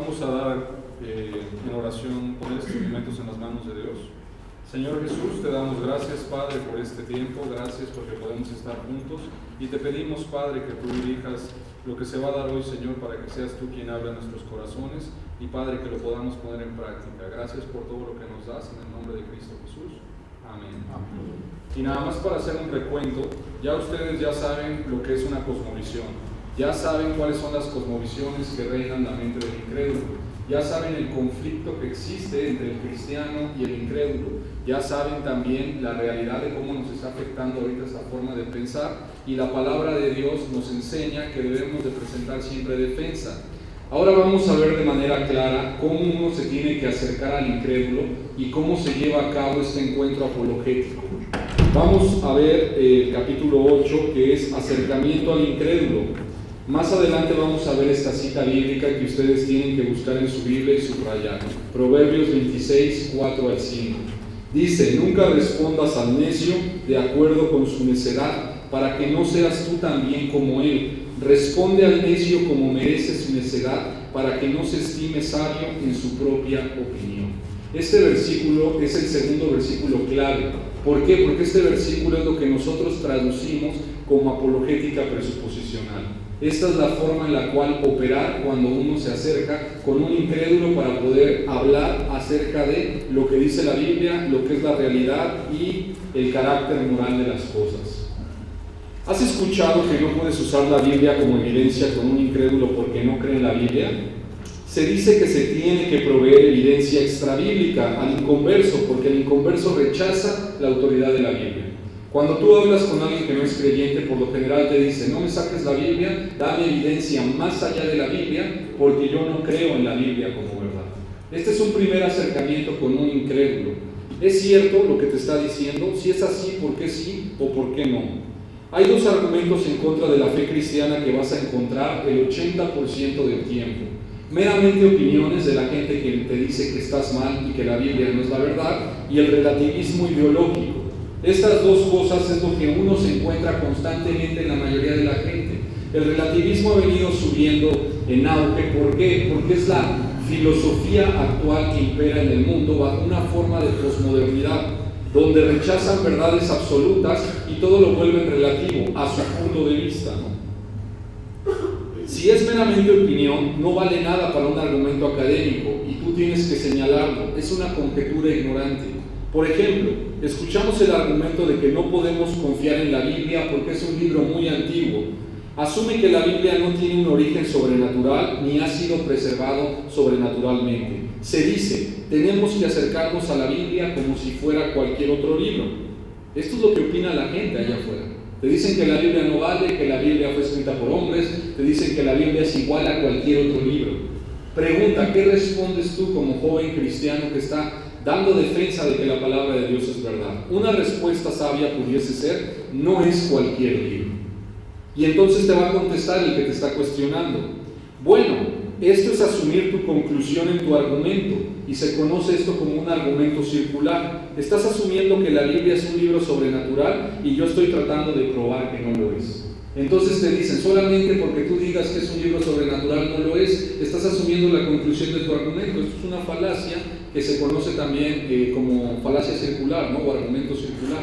Vamos a dar en oración, poner estos momentos en las manos de Dios. Señor Jesús, te damos gracias, Padre, por este tiempo, gracias porque podemos estar juntos y te pedimos, Padre, que tú dirijas lo que se va a dar hoy, Señor, para que seas tú quien habla en nuestros corazones y, Padre, que lo podamos poner en práctica. Gracias por todo lo que nos das, en el nombre de Cristo Jesús. Amén. Amén. Y nada más para hacer un recuento, ya ustedes ya saben lo que es una cosmovisión, ya saben cuáles son las cosmovisiones que reinan la mente del incrédulo, ya saben el conflicto que existe entre el cristiano y el incrédulo, ya saben también la realidad de cómo nos está afectando ahorita esta forma de pensar, y la palabra de Dios nos enseña que debemos de presentar siempre defensa. Ahora vamos a ver de manera clara cómo uno se tiene que acercar al incrédulo y cómo se lleva a cabo este encuentro apologético. Vamos a ver el capítulo 8, que es acercamiento al incrédulo. Más adelante vamos a ver esta cita bíblica que ustedes tienen que buscar en su Biblia y subrayar. Proverbios 26, 4 al 5. Dice: nunca respondas al necio de acuerdo con su necedad, para que no seas tú también como él. Responde al necio como merece su necedad, para que no se estime sabio en su propia opinión. Este versículo es el segundo versículo clave. ¿Por qué? Porque este versículo es lo que nosotros traducimos como apologética presuposicional. Esta es la forma en la cual operar cuando uno se acerca con un incrédulo para poder hablar acerca de lo que dice la Biblia, lo que es la realidad y el carácter moral de las cosas. ¿Has escuchado que no puedes usar la Biblia como evidencia con un incrédulo porque no cree en la Biblia? Se dice que se tiene que proveer evidencia extrabíblica al inconverso, porque el inconverso rechaza la autoridad de la Biblia. Cuando tú hablas con alguien que no es creyente, por lo general te dice: no me saques la Biblia, dame evidencia más allá de la Biblia, porque yo no creo en la Biblia como verdad. Este es un primer acercamiento con un incrédulo. ¿Es cierto lo que te está diciendo? Si es así, ¿por qué sí o por qué no? Hay dos argumentos en contra de la fe cristiana que vas a encontrar el 80% del tiempo. Meramente opiniones de la gente que te dice que estás mal y que la Biblia no es la verdad, y el relativismo ideológico. Estas dos cosas es lo que uno se encuentra constantemente en la mayoría de la gente. El relativismo ha venido subiendo en auge. ¿Por qué? Porque es la filosofía actual que impera en el mundo bajo una forma de posmodernidad, donde rechazan verdades absolutas y todo lo vuelven relativo a su punto de vista, ¿no? Si es meramente opinión, no vale nada para un argumento académico y tú tienes que señalarlo. Es una conjetura ignorante. Por ejemplo, escuchamos el argumento de que no podemos confiar en la Biblia porque es un libro muy antiguo. Asume que la Biblia no tiene un origen sobrenatural ni ha sido preservado sobrenaturalmente. Se dice: tenemos que acercarnos a la Biblia como si fuera cualquier otro libro. Esto es lo que opina la gente allá afuera. Te dicen que la Biblia no vale, que la Biblia fue escrita por hombres, te dicen que la Biblia es igual a cualquier otro libro. Pregunta: ¿qué respondes tú como joven cristiano que está dando defensa de que la palabra de Dios es verdad? Una respuesta sabia pudiese ser: no es cualquier libro. Y entonces te va a contestar el que te está cuestionando: bueno, esto es asumir tu conclusión en tu argumento, y se conoce esto como un argumento circular. Estás asumiendo que la Biblia es un libro sobrenatural y yo estoy tratando de probar que no lo es. Entonces te dicen: solamente porque tú digas que es un libro sobrenatural no lo es, estás asumiendo la conclusión de tu argumento. Esto es una falacia que se conoce también como falacia circular, ¿no? O argumento circular.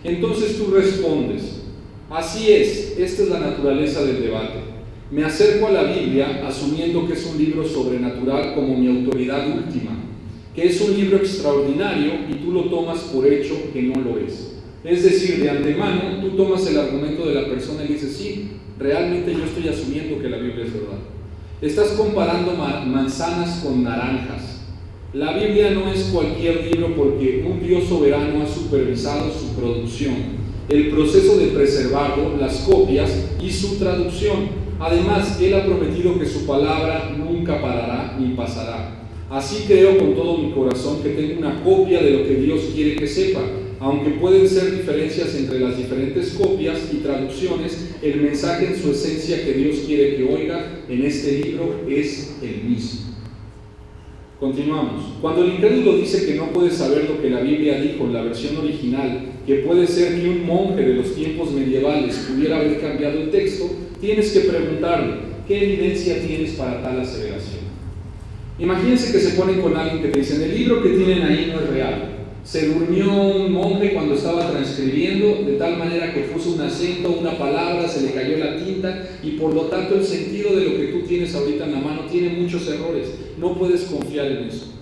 Entonces tú respondes: así es, esta es la naturaleza del debate. Me acerco a la Biblia asumiendo que es un libro sobrenatural como mi autoridad última, que es un libro extraordinario, y tú lo tomas por hecho que no lo es. Es decir, de antemano tú tomas el argumento de la persona y dices: sí, realmente yo estoy asumiendo que la Biblia es verdad. Estás comparando manzanas con naranjas. La Biblia no es cualquier libro porque un Dios soberano ha supervisado su producción, el proceso de preservarlo, las copias y su traducción. Además, Él ha prometido que su palabra nunca parará ni pasará. Así creo con todo mi corazón que tengo una copia de lo que Dios quiere que sepa. Aunque pueden ser diferencias entre las diferentes copias y traducciones, el mensaje en su esencia que Dios quiere que oiga en este libro es el mismo. Continuamos. Cuando el incrédulo dice que no puede saber lo que la Biblia dijo en la versión original, que puede ser que un monje de los tiempos medievales pudiera haber cambiado el texto, tienes que preguntarle: ¿qué evidencia tienes para tal aseveración? Imagínense que se ponen con alguien que te dicen, el libro que tienen ahí no es real. Se durmió un monje cuando estaba transcribiendo, de tal manera que puso un acento, una palabra, se le cayó la tinta, y por lo tanto el sentido de lo que tú tienes ahorita en la mano tiene muchos errores. No puedes confiar en eso.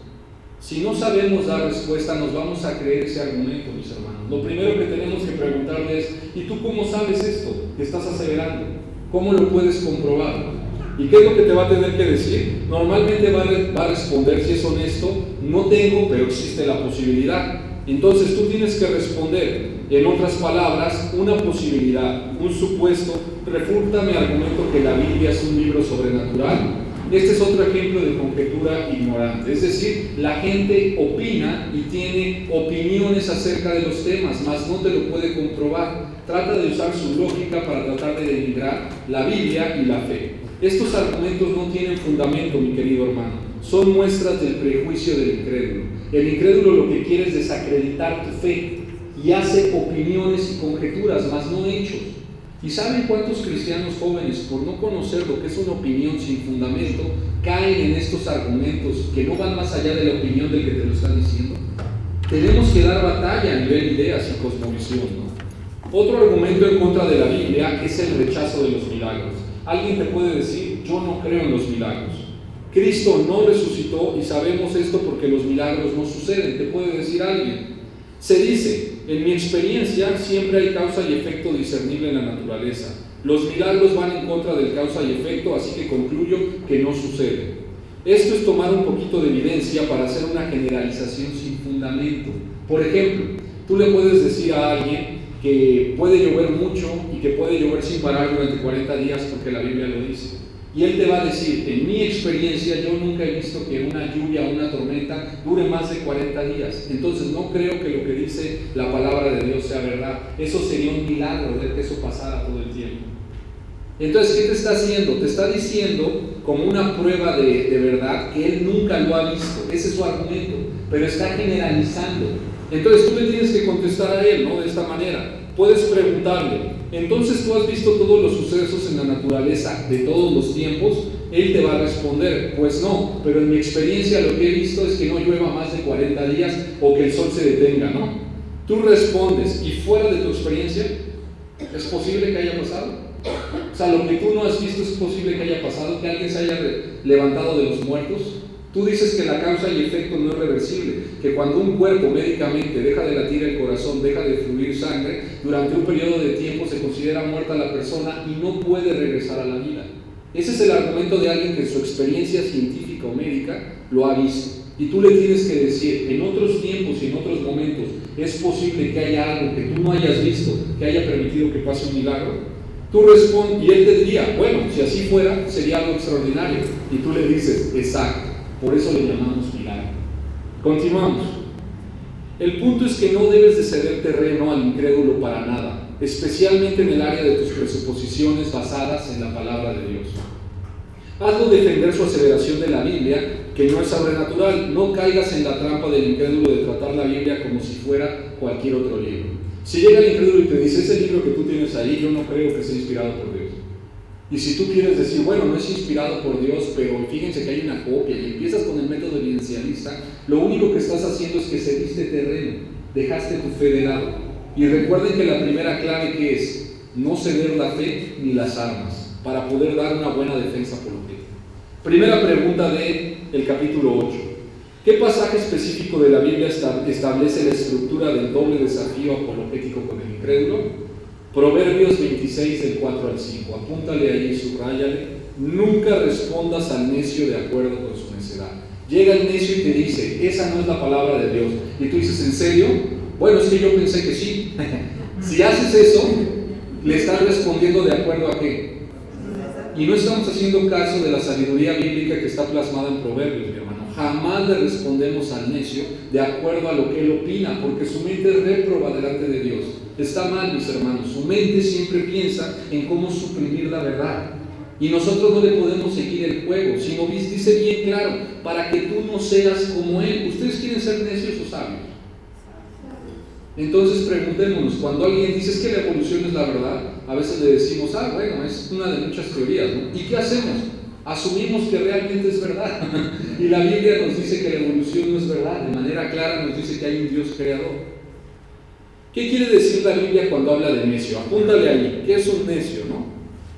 Si no sabemos dar respuesta, nos vamos a creer ese argumento, mis hermanos. Lo primero que tenemos que preguntarle es, ¿y tú cómo sabes esto que estás aseverando? ¿Cómo lo puedes comprobar? ¿Y qué es lo que te va a tener que decir? Normalmente va a responder, si es honesto, no tengo, pero existe la posibilidad. Entonces tú tienes que responder, en otras palabras, una posibilidad, un supuesto. Refuta mi argumento que la Biblia es un libro sobrenatural. Este es otro ejemplo de conjetura ignorante. Es decir, la gente opina y tiene opiniones acerca de los temas, mas no te lo puede comprobar. Trata de usar su lógica para tratar de denigrar la Biblia y la fe. Estos argumentos no tienen fundamento, mi querido hermano. Son muestras del prejuicio del incrédulo. El incrédulo lo que quiere es desacreditar tu fe y hace opiniones y conjeturas, mas no hechos. ¿Y saben cuántos cristianos jóvenes, por no conocer lo que es una opinión sin fundamento, caen en estos argumentos que no van más allá de la opinión del que te lo está diciendo? Tenemos que dar batalla a nivel de ideas y cosmovisión, ¿no? Otro argumento en contra de la Biblia es el rechazo de los milagros. Alguien te puede decir, yo no creo en los milagros. Cristo no resucitó y sabemos esto porque los milagros no suceden. Te puede decir alguien. Se dice, en mi experiencia siempre hay causa y efecto discernible en la naturaleza. Los milagros van en contra del causa y efecto, así que concluyo que no sucede. Esto es tomar un poquito de evidencia para hacer una generalización sin fundamento. Por ejemplo, tú le puedes decir a alguien que puede llover mucho y que puede llover sin parar durante 40 días porque la Biblia lo dice. Y él te va a decir, en mi experiencia yo nunca he visto que una lluvia o una tormenta dure más de 40 días. Entonces no creo que lo que dice la palabra de Dios sea verdad. Eso sería un milagro de que eso pasara todo el tiempo. Entonces, ¿qué te está haciendo? Te está diciendo como una prueba de verdad que él nunca lo ha visto. Ese es su argumento, pero está generalizando. Entonces tú le tienes que contestar a él, ¿no? De esta manera. Puedes preguntarle, entonces tú has visto todos los sucesos en la naturaleza de todos los tiempos. Él te va a responder, pues no, pero en mi experiencia lo que he visto es que no llueva más de 40 días o que el sol se detenga, ¿no? Tú respondes, y fuera de tu experiencia, ¿es posible que haya pasado? O sea, lo que tú no has visto es posible que haya pasado, que alguien se haya levantado de los muertos. Tú dices que la causa y efecto no es reversible, que cuando un cuerpo médicamente deja de latir el corazón, deja de fluir sangre, durante un periodo de tiempo se considera muerta la persona y no puede regresar a la vida. Ese es el argumento de alguien que en su experiencia científica o médica lo ha visto. Y tú le tienes que decir, en otros tiempos y en otros momentos, ¿es posible que haya algo que tú no hayas visto, que haya permitido que pase un milagro? Tú respondes, y él te diría, bueno, si así fuera, sería algo extraordinario. Y tú le dices, exacto. Por eso le llamamos milagro. Continuamos. El punto es que no debes de ceder terreno al incrédulo para nada, especialmente en el área de tus presuposiciones basadas en la palabra de Dios. Hazlo defender su aseveración de la Biblia, que no es sobrenatural. No caigas en la trampa del incrédulo de tratar la Biblia como si fuera cualquier otro libro. Si llega el incrédulo y te dice, ese libro que tú tienes ahí, yo no creo que sea inspirado por Dios. Y si tú quieres decir, bueno, no es inspirado por Dios, pero fíjense que hay una copia, y empiezas con el método evidencialista, lo único que estás haciendo es que cediste terreno, dejaste tu fe de lado. Y recuerden que la primera clave que es no ceder la fe ni las armas, para poder dar una buena defensa por lo que. Primera pregunta del capítulo 8. ¿Qué pasaje específico de la Biblia establece la estructura del doble desafío apologético con el incrédulo? Proverbios 26, del 4 al 5. Apúntale ahí y subráyale. Nunca respondas al necio de acuerdo con su necedad. Llega el necio y te dice, esa no es la palabra de Dios. Y tú dices, ¿en serio? Bueno, es que yo pensé que sí. Si haces eso, le estás respondiendo de acuerdo a qué. Y no estamos haciendo caso de la sabiduría bíblica que está plasmada en Proverbios, mi hermano. Jamás le respondemos al necio de acuerdo a lo que él opina, porque su mente es réproba delante de Dios. Está mal, mis hermanos. Su mente siempre piensa en cómo suprimir la verdad. Y nosotros no le podemos seguir el juego, sino dice bien claro, para que tú no seas como él. ¿Ustedes quieren ser necios o sabios? Entonces preguntémonos, cuando alguien dice es que la evolución es la verdad, a veces le decimos, bueno, es una de muchas teorías, ¿no? ¿Y qué hacemos? Asumimos que realmente es verdad. Y la Biblia nos dice que la evolución no es verdad. De manera clara nos dice que hay un Dios creador. ¿Qué quiere decir la Biblia cuando habla de necio? Apúntale ahí. ¿Qué es un necio, no?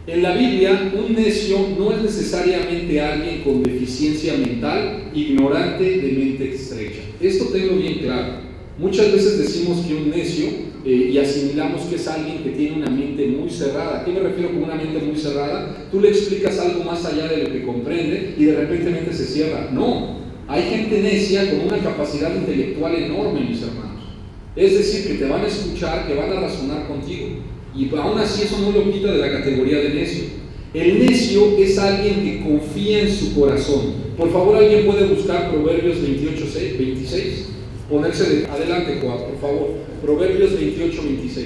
En la Biblia, un necio no es necesariamente alguien con deficiencia mental, ignorante, de mente estrecha. Esto tengo bien claro. Muchas veces decimos que un necio y asimilamos que es alguien que tiene una mente muy cerrada. ¿A qué me refiero con una mente muy cerrada? Tú le explicas algo más allá de lo que comprende y de repente se cierra. No, hay gente necia con una capacidad intelectual enorme, mis hermanos. Es decir, que te van a escuchar, que van a razonar contigo. Y aún así eso no lo quita de la categoría de necio. El necio es alguien que confía en su corazón. Por favor, ¿alguien puede buscar Proverbios 26? Ponerse adelante, Juan, por favor. Proverbios 28:26.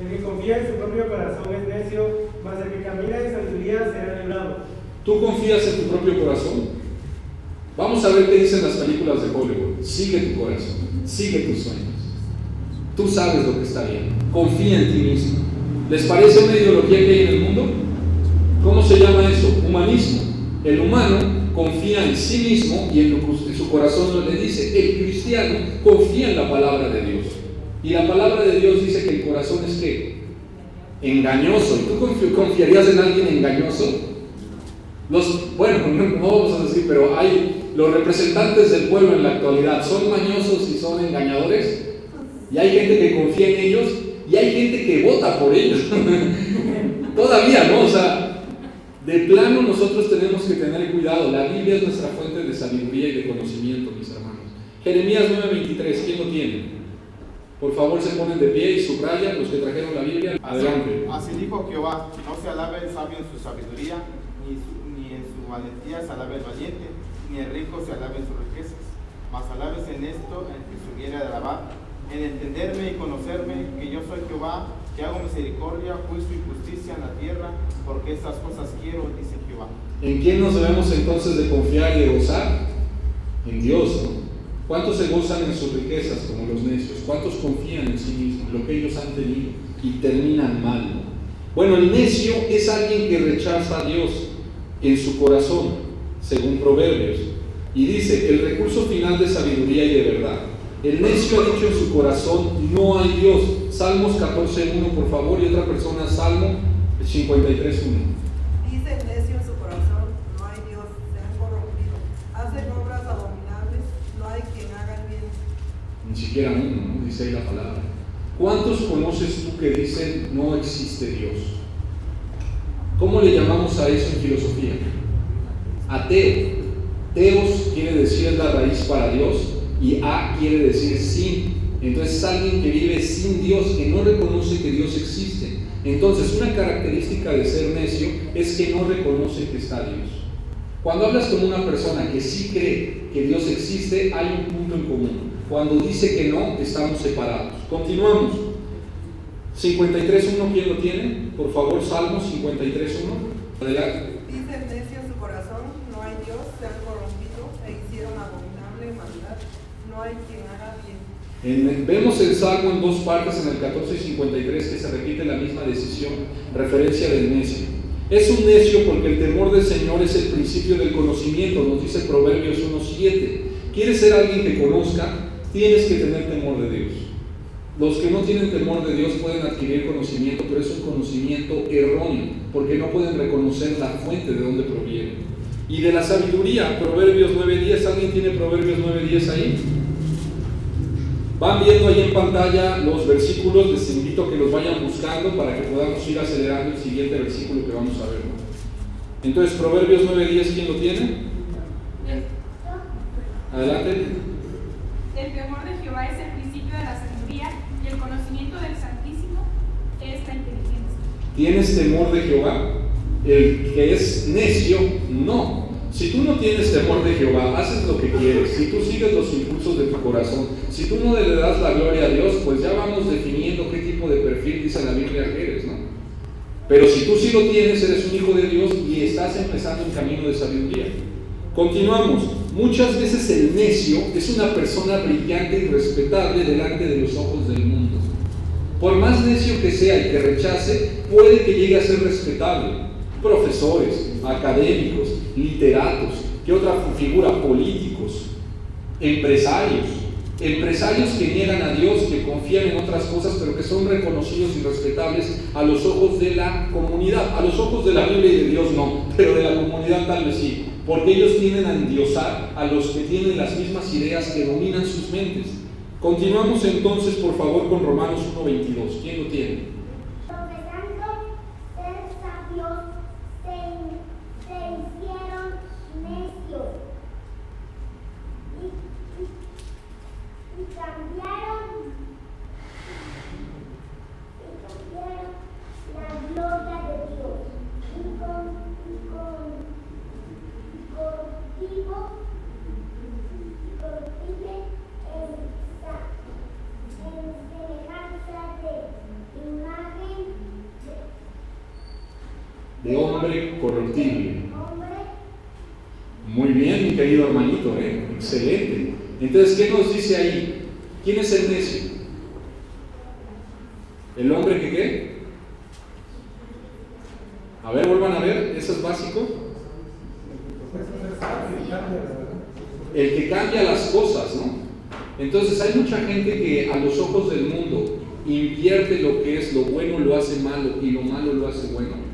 El que confía en su propio corazón es necio, mas el que camina en sabiduría será librado. ¿Tú confías en tu propio corazón? Vamos a ver qué dicen las películas de Hollywood. Sigue tu corazón, sigue tus sueños. Tú sabes lo que está bien. Confía en ti mismo. ¿Les parece una ideología que hay en el mundo? ¿Cómo se llama eso? Humanismo. El humano confía en sí mismo y en su corazón no le dice. El cristiano confía en la palabra de Dios. Y la palabra de Dios dice que el corazón es ¿qué? Engañoso. ¿Y tú confiarías en alguien engañoso? Bueno, no vamos a decir, pero hay los representantes del pueblo en la actualidad. ¿Son mañosos y son engañadores? Y hay gente que confía en ellos y hay gente que vota por ellos. Todavía, ¿no? O sea, de plano nosotros tenemos que tener cuidado. La Biblia es nuestra fuente de sabiduría y de conocimiento, mis hermanos. Jeremías 9:23, ¿quién lo tiene? Por favor, se ponen de pie y subrayan los que trajeron la Biblia. Adelante. Así dijo Jehová: no se alabe el sabio en su sabiduría, ni en su valentía se alabe el valiente, ni el rico se alabe en sus riquezas. Mas alabes en esto, en que subiera de alabar, en entenderme y conocerme, que yo soy Jehová, que hago misericordia, juicio y justicia en la tierra, porque estas cosas quiero, dice Jehová. ¿En quién nos debemos entonces de confiar y de gozar? En Dios, ¿no? ¿Cuántos se gozan en sus riquezas como los necios? ¿Cuántos confían en sí mismos, lo que ellos han tenido y terminan mal, ¿no? Bueno, el necio es alguien que rechaza a Dios en su corazón, según Proverbios, y dice, el recurso final de sabiduría y de verdad. El necio ha dicho en su corazón, no hay Dios. Salmos 14:1, por favor, y otra persona, Salmo 53:1. Dice el necio en su corazón, no hay Dios, se han corrompido, hacen obras abominables, no hay quien haga el bien. Ni siquiera uno, ¿no? Dice ahí la palabra. ¿Cuántos conoces tú que dicen no existe Dios? ¿Cómo le llamamos a eso en filosofía? Ateo. Teos quiere decir la raíz para Dios y a quiere decir sin. Entonces es alguien que vive sin Dios, que no reconoce que Dios existe. Entonces una característica de ser necio es que no reconoce que está Dios. Cuando hablas con una persona que sí cree que Dios existe, hay un punto en común. Cuando dice que no, estamos separados. Continuamos. 53:1, ¿quién lo tiene? Por favor, Salmos 53:1. Adelante. Dice el necio en su corazón, no hay Dios, se han corrompido e hicieron abominable maldad, no hay quien haga bien. Vemos el Salmo en dos partes, en el 14 y 53, que se repite la misma decisión, referencia del necio. Es un necio porque el temor del Señor es el principio del conocimiento, nos dice Proverbios 1:7. ¿Quieres ser alguien que conozca? Tienes que tener temor de Dios. Los que no tienen temor de Dios pueden adquirir conocimiento, pero es un conocimiento erróneo, porque no pueden reconocer la fuente de donde proviene. Y de la sabiduría, Proverbios 9:10, ¿alguien tiene Proverbios 9:10 ahí? Van viendo ahí en pantalla los versículos, les invito a que los vayan buscando para que podamos ir acelerando el siguiente versículo que vamos a ver, ¿no? Entonces, Proverbios 9:10, ¿quién lo tiene? Adelante. El temor de Jehová es el principio de la sabiduría y el conocimiento del Santísimo es la inteligencia. ¿Tienes temor de Jehová? El que es necio, no. Si tú no tienes temor de Jehová, haces lo que quieres, si tú sigues los impulsos de tu corazón, si tú no le das la gloria a Dios, pues ya vamos definiendo qué tipo de perfil dice la Biblia que eres, ¿no? Pero si tú sí lo tienes, eres un hijo de Dios y estás empezando un camino de sabiduría. Continuamos. Muchas veces el necio es una persona brillante y respetable delante de los ojos del mundo. Por más necio que sea y que rechace, puede que llegue a ser respetable. Profesores, académicos, literatos. ¿Qué otra figura? Políticos, empresarios que niegan a Dios, que confían en otras cosas, pero que son reconocidos y respetables a los ojos de la comunidad. A los ojos de la Biblia y de Dios no, pero de la comunidad tal vez sí, porque ellos tienden a endiosar a los que tienen las mismas ideas que dominan sus mentes. Continuamos entonces, por favor, con Romanos 1:22. ¿Quién lo tiene? Profesando ser sabios, se hicieron necios y cambiaron la gloria de Dios y corrompible en semejanza de imagen De hombre corruptible. Muy bien, mi querido hermanito, excelente. Entonces, ¿qué nos dice ahí? ¿Quién es el necio? ¿El hombre que qué? A ver, vuelvan a ver, ¿eso es básico? El que cambia las cosas, ¿no? Entonces hay mucha gente que a los ojos del mundo invierte lo que es lo bueno, lo hace malo, y lo malo lo hace bueno.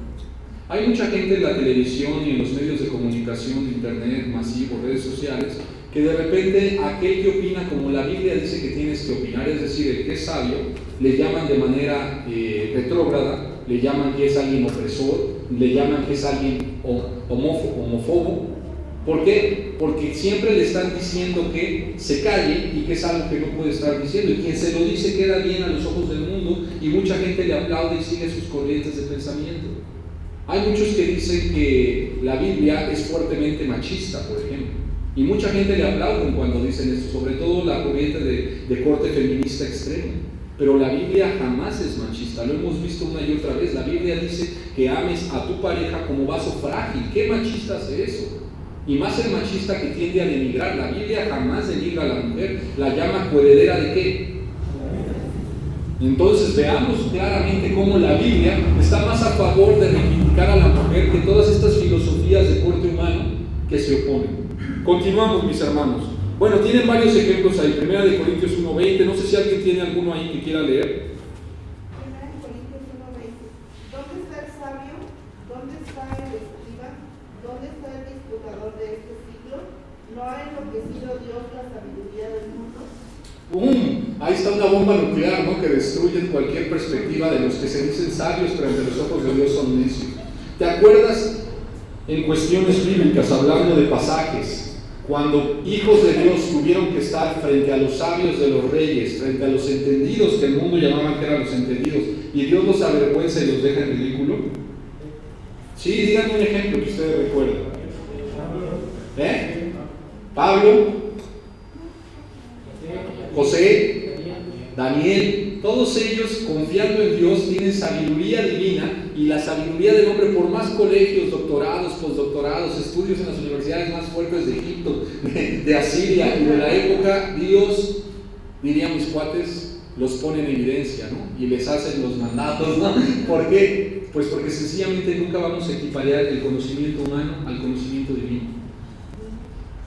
Hay mucha gente en la televisión y en los medios de comunicación, internet, masivo, redes sociales, que de repente aquel que opina como la Biblia dice que tienes que opinar, es decir, el que es sabio, le llaman de manera retrógrada, le llaman que es alguien opresor, le llaman que es alguien homófobo. ¿Por qué? Porque siempre le están diciendo que se calle y que es algo que no puede estar diciendo, y quien se lo dice queda bien a los ojos del mundo y mucha gente le aplaude y sigue sus corrientes de pensamiento. Hay muchos que dicen que la Biblia es fuertemente machista, por ejemplo, y mucha gente le aplauden cuando dicen eso, sobre todo la corriente de corte feminista extremo. Pero la Biblia jamás es machista, lo hemos visto una y otra vez. La Biblia dice que ames a tu pareja como vaso frágil. ¿Qué machista hace eso? Y más el machista que tiende a denigrar. La Biblia jamás denigra a la mujer, la llama coheredera de ¿qué? Entonces veamos claramente cómo la Biblia está más a favor de reivindicar a la mujer que todas estas filosofías de corte humano que se oponen. Continuamos, mis hermanos. Bueno, tienen varios ejemplos ahí. 1 Corintios 1:20, no sé si alguien tiene alguno ahí que quiera leer. 1 Corintios 1:20. ¿Dónde está el sabio? ¿Dónde está el escriba? ¿Dónde está el disputador de este siglo? ¿No ha enloquecido Dios la sabiduría del mundo? ¡Bum! Ahí está una bomba nuclear, ¿no? Que destruye cualquier perspectiva de los que se dicen sabios, pero ante los ojos de Dios son necios. ¿Te acuerdas en cuestiones bíblicas, hablando de pasajes, cuando hijos de Dios tuvieron que estar frente a los sabios de los reyes, frente a los entendidos, que el mundo llamaba que eran los entendidos, y Dios los avergüenza y los deja en ridículo? Sí, díganme un ejemplo que ustedes recuerden. Pablo, José, Daniel, todos ellos, confiando en Dios, tienen sabiduría divina, y la sabiduría del hombre, por más colegios, doctorados, postdoctorados, estudios en las universidades más fuertes de Egipto, de Asiria y de la época, Dios, dirían mis cuates, los pone en evidencia, ¿no? Y les hacen los mandatos, ¿no? ¿Por qué? Pues porque sencillamente nunca vamos a equiparar el conocimiento humano al conocimiento divino.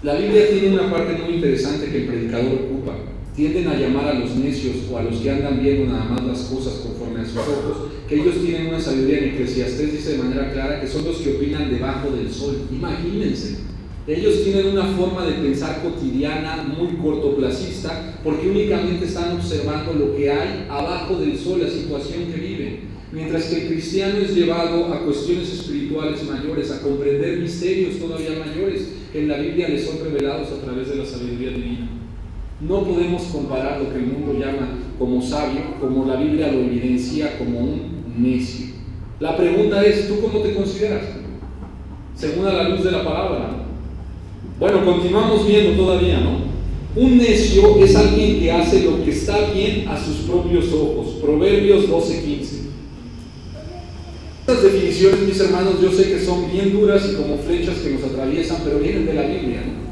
La Biblia tiene una parte muy interesante que el predicador ocupa. Tienden a llamar a los necios o a los que andan viendo nada más las cosas conforme a sus ojos, que ellos tienen una sabiduría. En Eclesiastés dice de manera clara que son los que opinan debajo del sol. Imagínense, ellos tienen una forma de pensar cotidiana muy cortoplacista, porque únicamente están observando lo que hay abajo del sol, la situación que viven. Mientras que el cristiano es llevado a cuestiones espirituales mayores, a comprender misterios todavía mayores que en la Biblia les son revelados a través de la sabiduría divina. No podemos comparar lo que el mundo llama como sabio, como la Biblia lo evidencia como un necio. La pregunta es, ¿tú cómo te consideras? Según a la luz de la palabra. Bueno, continuamos viendo todavía, ¿no? Un necio es alguien que hace lo que está bien a sus propios ojos. Proverbios 12:15. Estas definiciones, mis hermanos, yo sé que son bien duras y como flechas que nos atraviesan, pero vienen de la Biblia, ¿no?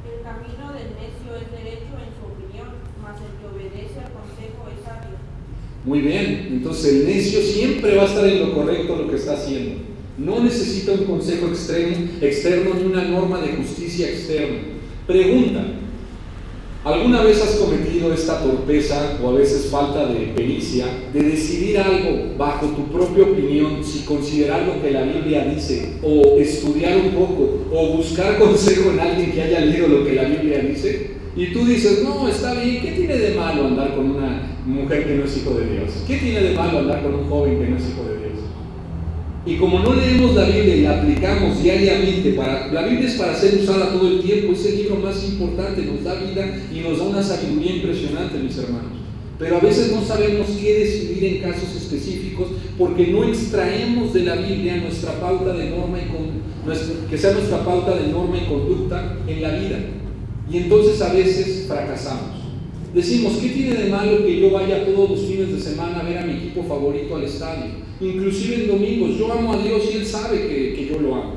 El camino del necio es derecho en su opinión, mas el que obedece al consejo es sabio. Muy bien, entonces el necio siempre va a estar en lo correcto lo que está haciendo. No necesita un consejo externo ni una norma de justicia externa. Pregunta: ¿alguna vez has cometido esta torpeza o a veces falta de pericia de decidir algo bajo tu propia opinión, sin considerar lo que la Biblia dice, o estudiar un poco, o buscar consejo en alguien que haya leído lo que la Biblia dice? Y tú dices: no, está bien, ¿qué tiene de malo andar con una mujer que no es hijo de Dios? ¿Qué tiene de malo andar con un joven que no es hijo de Dios? Y como no leemos la Biblia y la aplicamos diariamente, la Biblia es para ser usada todo el tiempo, es el libro más importante, nos da vida y nos da una sabiduría impresionante, mis hermanos. Pero a veces no sabemos qué decidir en casos específicos porque no extraemos de la Biblia nuestra pauta de norma que sea nuestra pauta de norma y conducta en la vida. Y entonces a veces fracasamos. Decimos: ¿qué tiene de malo que yo vaya todos los fines de semana a ver a mi equipo favorito al estadio? Inclusive en domingos. Yo amo a Dios y Él sabe que yo lo amo.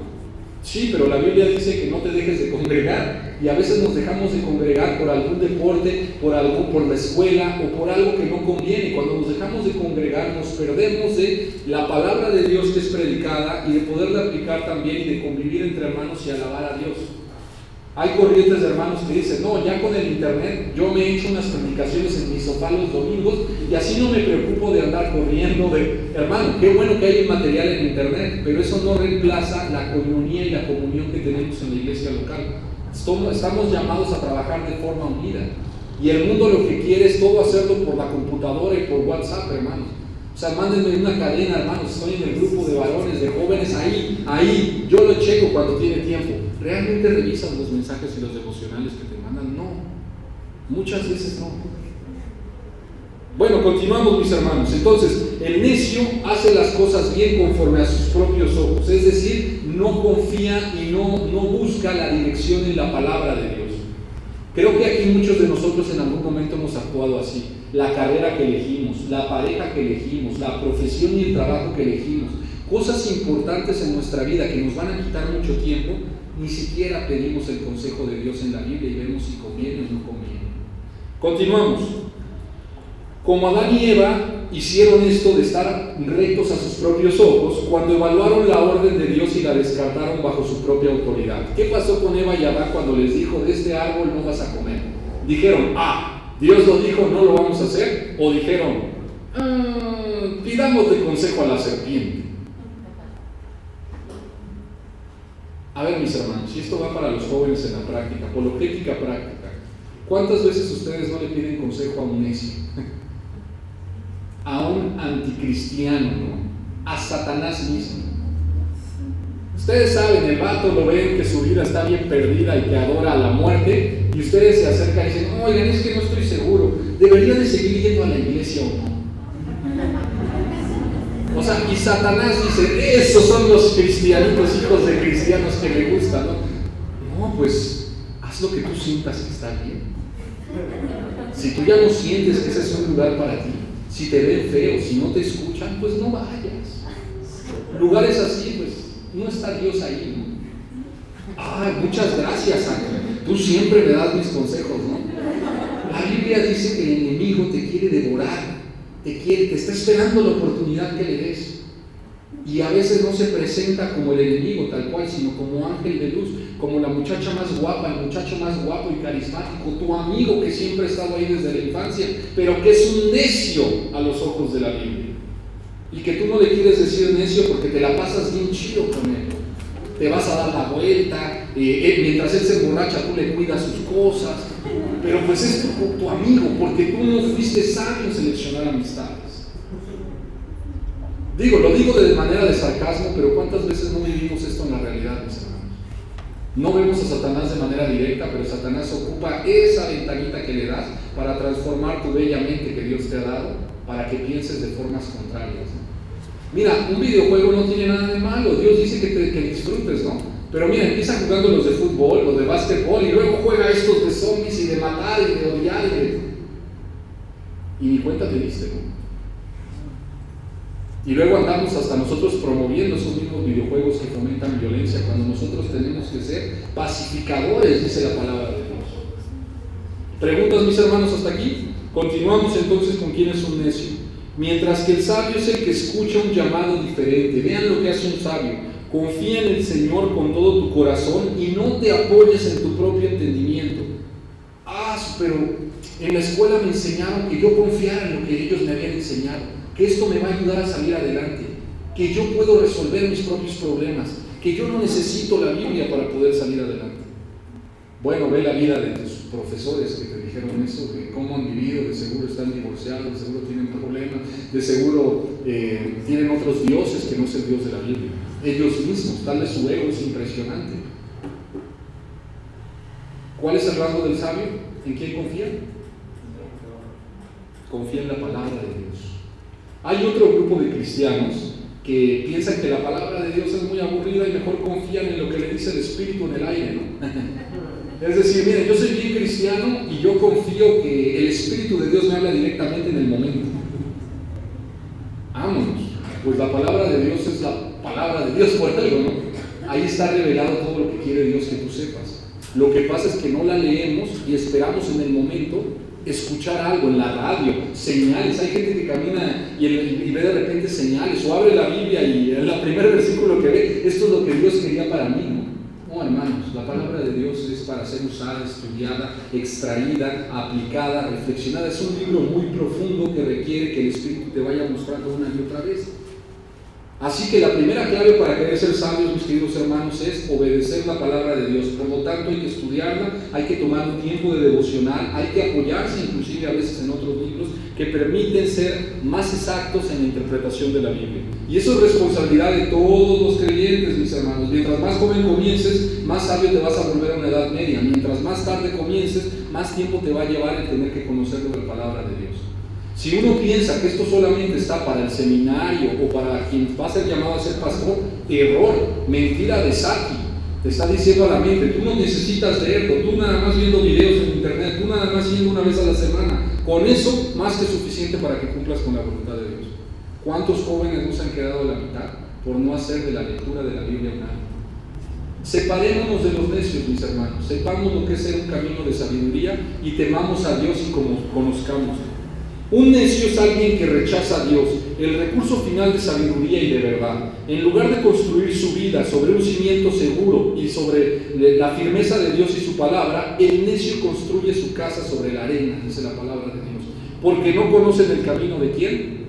Sí, pero la Biblia dice que no te dejes de congregar, y a veces nos dejamos de congregar por algún deporte, por la escuela o por algo que no conviene. Cuando nos dejamos de congregar nos perdemos de la palabra de Dios que es predicada y de poderla aplicar también y de convivir entre hermanos y alabar a Dios. Hay corrientes de hermanos que dicen: no, ya con el internet yo me he hecho unas predicaciones en mi sofá los domingos y así no me preocupo de andar corriendo. Hermano, qué bueno que hay material en internet, pero eso no reemplaza la comunión y la comunión que tenemos en la iglesia local. Estamos llamados a trabajar de forma unida, y el mundo lo que quiere es todo hacerlo por la computadora y por WhatsApp, hermanos. O sea, mándenme una cadena, hermanos, estoy en el grupo de varones, de jóvenes, ahí, yo lo checo cuando tiene tiempo. ¿Realmente revisan los mensajes y los devocionales que te mandan? No, muchas veces no. Bueno, continuamos, mis hermanos. Entonces, el necio hace las cosas bien conforme a sus propios ojos, es decir, no confía y no busca la dirección en la palabra de Dios. Creo que aquí muchos de nosotros en algún momento hemos actuado así. La carrera que elegimos, la pareja que elegimos, la profesión y el trabajo que elegimos, cosas importantes en nuestra vida que nos van a quitar mucho tiempo, ni siquiera pedimos el consejo de Dios en la Biblia y vemos si conviene o no conviene. Continuamos. Como Adán y Eva hicieron esto de estar rectos a sus propios ojos, cuando evaluaron la orden de Dios y la descartaron bajo su propia autoridad. ¿Qué pasó con Eva y Adán cuando les dijo: de este árbol no vas a comer? Dijeron: Dios lo dijo, no lo vamos a hacer. O dijeron: pidamos de consejo a la serpiente. A ver, mis hermanos, y esto va para los jóvenes en la práctica, apologética práctica. ¿Cuántas veces ustedes no le piden consejo a un necio? A un anticristiano, ¿no? A Satanás mismo. Ustedes saben, el vato lo ven que su vida está bien perdida y que adora a la muerte, y ustedes se acercan y dicen: oigan, es que no estoy seguro, ¿debería de seguir yendo a la iglesia o no? O sea, y Satanás dice: esos son los cristianitos, hijos de cristianos que me gustan, ¿no? No, pues haz lo que tú sientas que está bien. Si tú ya no sientes que ese es un lugar para ti, si te ven feo, si no te escuchan, pues no vayas. Lugares así, pues no está Dios ahí, ¿no? Ay, muchas gracias, Ángel, tú siempre me das mis consejos, ¿no? La Biblia dice que el enemigo te quiere devorar, te está esperando la oportunidad que le des. Y a veces no se presenta como el enemigo tal cual, sino como ángel de luz, como la muchacha más guapa, el muchacho más guapo y carismático, tu amigo que siempre ha estado ahí desde la infancia, pero que es un necio a los ojos de la Biblia. Y que tú no le quieres decir necio porque te la pasas bien chido con él. Te vas a dar la vuelta, mientras él se emborracha tú le cuidas sus cosas, pero pues es tu amigo, porque tú no fuiste sabio en seleccionar amistades. Lo digo de manera de sarcasmo, pero ¿cuántas veces no vivimos esto en la realidad, mis hermanos? No vemos a Satanás de manera directa, pero Satanás ocupa esa ventanita que le das para transformar tu bella mente que Dios te ha dado, para que pienses de formas contrarias, ¿no? Mira, un videojuego no tiene nada de malo, Dios dice que disfrutes, ¿no? Pero mira, empieza jugando los de fútbol, los de básquetbol, y luego juega estos de zombies y de matar y de odiar y ni cuenta te diste, ¿no? Y luego andamos hasta nosotros promoviendo esos mismos videojuegos que fomentan violencia, cuando nosotros tenemos que ser pacificadores, dice la palabra de Dios. ¿Preguntas, mis hermanos, hasta aquí? Continuamos entonces con quién es un necio. Mientras que el sabio es el que escucha un llamado diferente. Vean lo que hace un sabio. Confía en el Señor con todo tu corazón y no te apoyes en tu propio entendimiento. Pero en la escuela me enseñaron que yo confiara en lo que ellos me habían enseñado, que esto me va a ayudar a salir adelante, que yo puedo resolver mis propios problemas, que yo no necesito la Biblia para poder salir adelante. Bueno, ve la vida de tus profesores que te dijeron eso, de cómo han vivido, de seguro están divorciados, de seguro tienen problemas, de seguro tienen otros dioses que no es el Dios de la Biblia. Ellos mismos, tal vez su ego es impresionante. ¿Cuál es el rasgo del sabio? ¿En quién confía? Confía en la palabra de Dios. Hay otro grupo de cristianos que piensan que la palabra de Dios es muy aburrida y mejor confían en lo que le dice el Espíritu en el aire, ¿no? Es decir, miren, yo soy bien cristiano y yo confío que el Espíritu de Dios me habla directamente en el momento. Vámonos, pues la palabra de Dios es la palabra de Dios por algo, ¿no? Ahí está revelado todo lo que quiere Dios que tú sepas. Lo que pasa es que no la leemos y esperamos en el momento escuchar algo en la radio, señales. Hay gente que camina y ve de repente señales, o abre la Biblia y en el primer versículo que ve, esto es lo que Dios quería para mí, ¿no? No, hermanos, la palabra de Dios es para ser usada, estudiada, extraída, aplicada, reflexionada. Es un libro muy profundo que requiere que el Espíritu te vaya mostrando una y otra vez. Así que la primera clave para querer ser sabios, mis queridos hermanos, es obedecer la palabra de Dios. Por lo tanto, hay que estudiarla, hay que tomar un tiempo de devocional, hay que apoyarse inclusive a veces en otros libros que permiten ser más exactos en la interpretación de la Biblia. Y eso es responsabilidad de todos los creyentes, mis hermanos. Mientras más joven comiences, más sabio te vas a volver a una edad media. Mientras más tarde comiences, más tiempo te va a llevar el tener que conocer la palabra de Dios. Si uno piensa que esto solamente está para el seminario o para quien va a ser llamado a ser pastor, error, mentira de Saki. Te está diciendo a la mente, tú no necesitas leerlo, tú nada más viendo videos en internet, tú nada más yendo una vez a la semana. Con eso, más que suficiente para que cumplas con la voluntad de Dios. ¿Cuántos jóvenes nos han quedado a la mitad por no hacer de la lectura de la Biblia un hábito? Separémonos de los necios, mis hermanos. Sepamos lo que es ser un camino de sabiduría y temamos a Dios y conozcamos. Un necio es alguien que rechaza a Dios, el recurso final de sabiduría y de verdad. En lugar de construir su vida sobre un cimiento seguro y sobre la firmeza de Dios y su palabra, el necio construye su casa sobre la arena, dice la palabra de Dios. Porque no conocen el camino de ¿quién?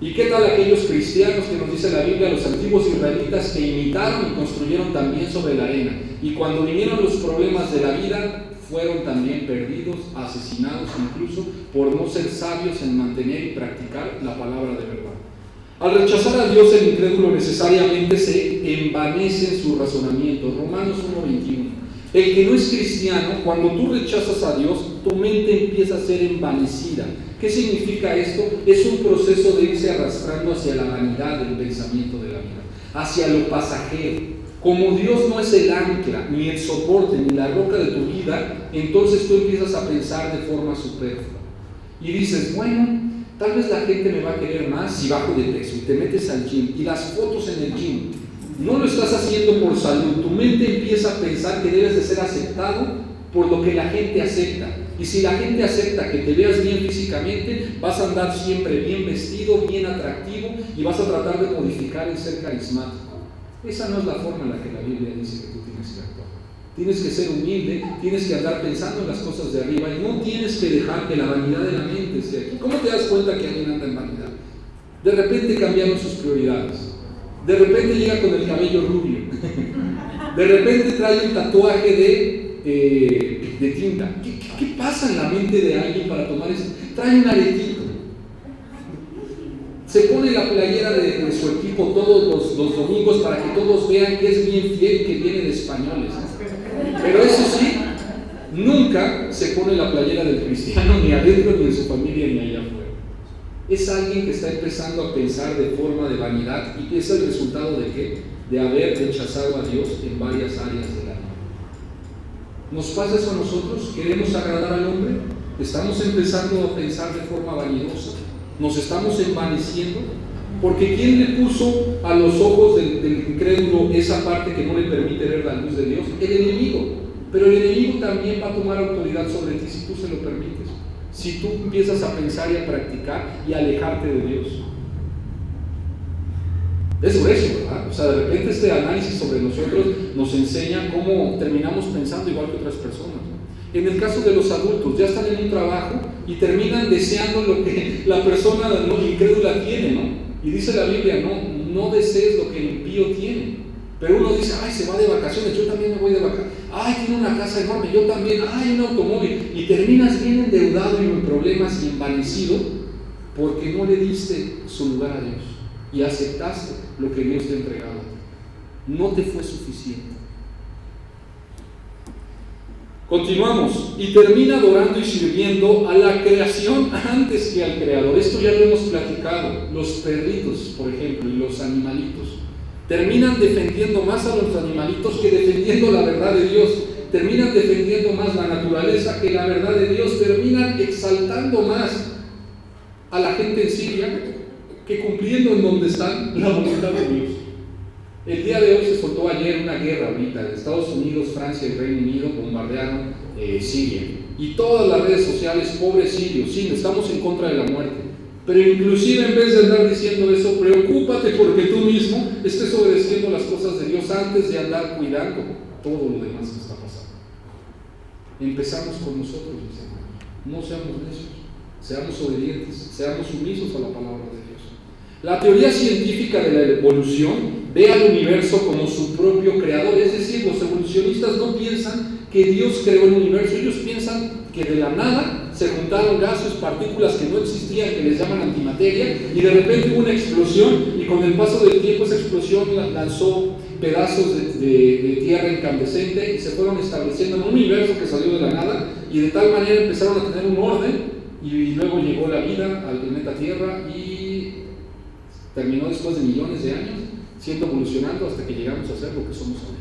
¿Y qué tal aquellos cristianos que nos dice la Biblia, los antiguos israelitas que imitaron y construyeron también sobre la arena? Y cuando vinieron los problemas de la vida, fueron también perdidos, asesinados incluso, por no ser sabios en mantener y practicar la palabra de verdad. Al rechazar a Dios, el incrédulo necesariamente se envanece en su razonamiento. Romanos 1:21. El que no es cristiano, cuando tú rechazas a Dios, tu mente empieza a ser envanecida. ¿Qué significa esto? Es un proceso de irse arrastrando hacia la vanidad del pensamiento de la vida, hacia lo pasajero. Como Dios no es el ancla, ni el soporte, ni la roca de tu vida, entonces tú empiezas a pensar de forma superflua. Y dices, bueno, tal vez la gente me va a querer más si bajo de peso. Y te metes al gym. Y las fotos en el gym, no lo estás haciendo por salud. Tu mente empieza a pensar que debes de ser aceptado por lo que la gente acepta. Y si la gente acepta que te veas bien físicamente, vas a andar siempre bien vestido, bien atractivo, y vas a tratar de modificar el ser carismático. Esa no es la forma en la que la Biblia dice que tú tienes que actuar. Tienes que ser humilde, tienes que andar pensando en las cosas de arriba y no tienes que dejar que la vanidad de la mente esté aquí. ¿Cómo te das cuenta que alguien anda en vanidad? De repente cambiaron sus prioridades. De repente llega con el cabello rubio. De repente trae un tatuaje de tinta. ¿Qué pasa en la mente de alguien para tomar eso? Trae un aretito. Se pone la playera de su equipo todos los domingos para que todos vean que es bien fiel y que viene de españoles. Pero eso sí, nunca se pone la playera del cristiano ni adentro, ni en su familia, ni allá afuera. Es alguien que está empezando a pensar de forma de vanidad y que es el resultado de ¿qué? De haber rechazado a Dios en varias áreas de la vida. ¿Nos pasa eso a nosotros? ¿Queremos agradar al hombre? ¿Estamos empezando a pensar de forma vanidosa? ¿Nos estamos envaneciendo? Porque ¿quién le puso a los ojos del incrédulo esa parte que no le permite ver la luz de Dios? El enemigo. Pero el enemigo también va a tomar autoridad sobre ti si tú se lo permites. Si tú empiezas a pensar y a practicar y a alejarte de Dios. Es grueso, ¿verdad? O sea, de repente este análisis sobre nosotros nos enseña cómo terminamos pensando igual que otras personas, ¿no? En el caso de los adultos, ya están en un trabajo y terminan deseando lo que la persona incrédula tiene, ¿no? Y dice la Biblia, no desees lo que el impío tiene. Pero uno dice, ay, se va de vacaciones, yo también me voy de vacaciones. Ay, tiene una casa enorme, yo también. Ay, un automóvil. Y terminas bien endeudado y en problemas y envanecido porque no le diste su lugar a Dios y aceptaste lo que Dios te ha entregado. No te fue suficiente. Continuamos. Y termina adorando y sirviendo a la creación antes que al Creador. Esto ya lo hemos platicado. Los perritos, por ejemplo, y los animalitos terminan defendiendo más a los animalitos que defendiendo la verdad de Dios. Terminan defendiendo más la naturaleza que la verdad de Dios. Terminan exaltando más a la gente en Siria que cumpliendo en donde están la voluntad de Dios. El día de hoy se soltó ayer una guerra ahorita. Estados Unidos, Francia y Reino Unido bombardearon Siria. Y todas las redes sociales, pobres sirios, sí, estamos en contra de la muerte. Pero inclusive en vez de andar diciendo eso, preocúpate porque tú mismo estés obedeciendo las cosas de Dios antes de andar cuidando todo lo demás que está pasando. Empezamos con nosotros, mis hermanos. No seamos necios, seamos obedientes, seamos sumisos a la palabra de Dios. La teoría científica de la evolución ve al universo como su propio creador, es decir, los evolucionistas no piensan que Dios creó el universo, ellos piensan que de la nada se juntaron gases, partículas que no existían, que les llaman antimateria, y de repente hubo una explosión, y con el paso del tiempo esa explosión lanzó pedazos de tierra incandescente y se fueron estableciendo en un universo que salió de la nada, y de tal manera empezaron a tener un orden, y luego llegó la vida al planeta Tierra y terminó después de millones de años siendo evolucionando hasta que llegamos a ser lo que somos ahora.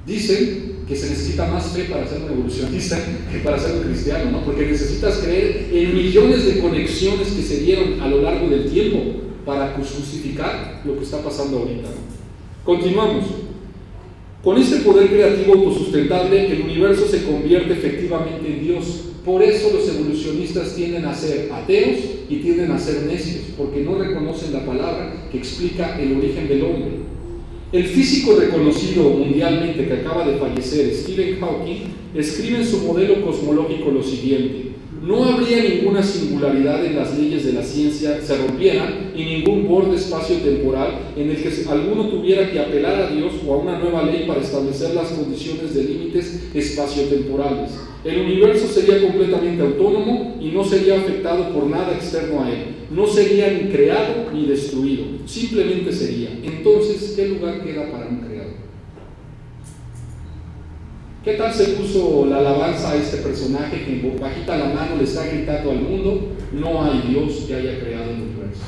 Dicen que se necesita más fe para ser un evolucionista que para ser un cristiano, ¿no? Porque necesitas creer en millones de conexiones que se dieron a lo largo del tiempo para justificar lo que está pasando ahorita, ¿no? Continuamos. Con este poder creativo autosustentable, el universo se convierte efectivamente en Dios. Por eso los evolucionistas tienden a ser ateos y tienden a ser necios, porque no reconocen la palabra que explica el origen del hombre. El físico reconocido mundialmente que acaba de fallecer, Stephen Hawking, escribe en su modelo cosmológico lo siguiente: no habría ninguna singularidad en las leyes de la ciencia se rompieran y ningún borde espacio-temporal en el que alguno tuviera que apelar a Dios o a una nueva ley para establecer las condiciones de límites espacio-temporales. El universo sería completamente autónomo y no sería afectado por nada externo a él. No sería ni creado ni destruido, simplemente sería. Entonces, ¿qué lugar queda para un creador? ¿Qué tal se puso la alabanza a este personaje que bajita la mano le está gritando al mundo: no hay Dios que haya creado el universo?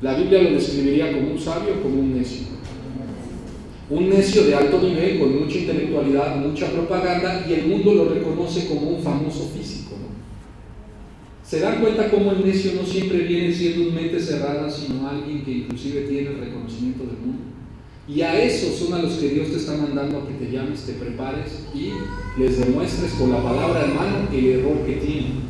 La Biblia lo describiría como un sabio o como un necio. Un necio de alto nivel, con mucha intelectualidad, mucha propaganda, y el mundo lo reconoce como un famoso físico, ¿no? ¿Se dan cuenta cómo el necio no siempre viene siendo un mente cerrada, sino alguien que inclusive tiene el reconocimiento del mundo? Y a esos son a los que Dios te está mandando a que te llames, te prepares y les demuestres con la palabra en mano el error que tienen.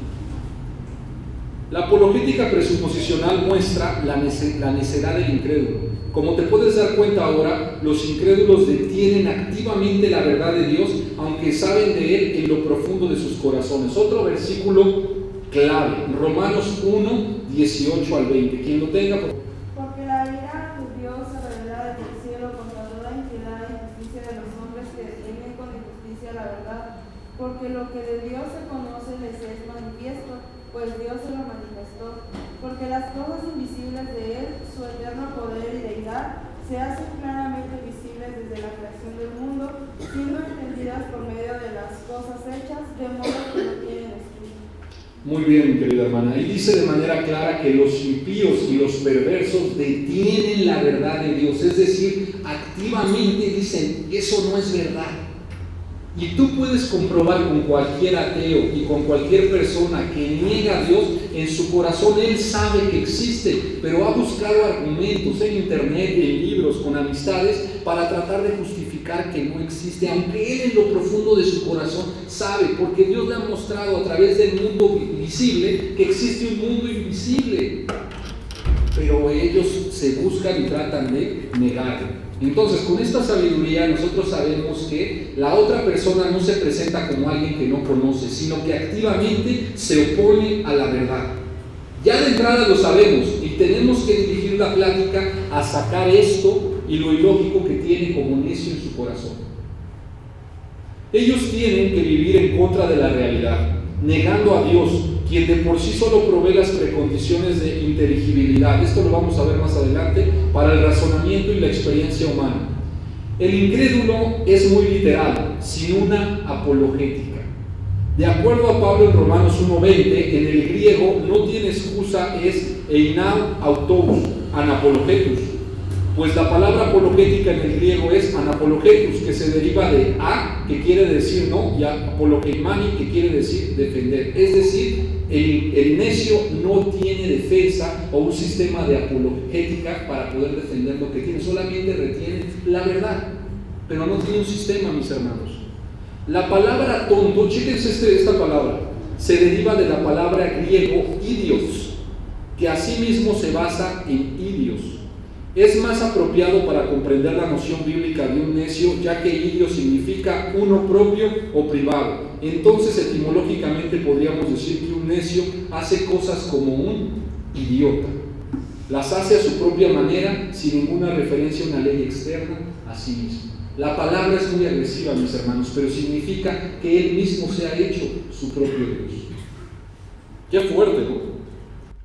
La apologética presuposicional muestra la necedad del incrédulo. Como te puedes dar cuenta ahora, los incrédulos detienen activamente la verdad de Dios, aunque saben de Él en lo profundo de sus corazones. Otro versículo clave, Romanos 1, 18 al 20. Quien lo tenga, Porque la ira de Dios se revela desde el cielo contra toda impiedad e injusticia de los hombres que detienen con injusticia la verdad. Porque lo que de Dios se conoce les es manifiesto, pues Dios se lo manifestó. Porque las cosas invisibles de Él, su eterno poder y deidad, se hacen claramente visibles desde la creación del mundo, siendo entendidas por medio de las cosas hechas, de modo que no tienen estudio. Muy bien, querida hermana. Y dice de manera clara que los impíos y los perversos detienen la verdad de Dios, es decir, activamente dicen: eso no es verdad. Y tú puedes comprobar con cualquier ateo y con cualquier persona que niega a Dios, en su corazón él sabe que existe, pero ha buscado argumentos en internet, en libros, con amistades, para tratar de justificar que no existe, aunque él en lo profundo de su corazón sabe, porque Dios le ha mostrado a través del mundo visible que existe un mundo invisible, pero ellos se buscan y tratan de negarlo. Entonces, con esta sabiduría nosotros sabemos que la otra persona no se presenta como alguien que no conoce, sino que activamente se opone a la verdad. Ya de entrada lo sabemos y tenemos que dirigir la plática a sacar esto y lo ilógico que tiene como necio en su corazón. Ellos tienen que vivir en contra de la realidad, negando a Dios, quien de por sí solo provee las precondiciones de inteligibilidad. Esto lo vamos a ver más adelante, para el razonamiento y la experiencia humana. El incrédulo es muy literal, sin una apologética. De acuerdo a Pablo en Romanos 1:20, en el griego no tiene excusa, es einau autous, anapologetus. Pues la palabra apologética en el griego es anapologetus, que se deriva de a, que quiere decir no, y apologeimani, que quiere decir defender. Es decir, el necio no tiene defensa o un sistema de apologética para poder defender lo que tiene, solamente retiene la verdad, pero no tiene un sistema, mis hermanos. La palabra tonto, chéquense esta palabra, se deriva de la palabra griego idios, que asimismo se basa en idios. Es más apropiado para comprender la noción bíblica de un necio, ya que idios significa uno propio o privado. Entonces, etimológicamente podríamos decir que un necio hace cosas como un idiota. Las hace a su propia manera, sin ninguna referencia a una ley externa a sí mismo. La palabra es muy agresiva, mis hermanos, pero significa que él mismo se ha hecho su propio Dios. Qué fuerte, ¿no?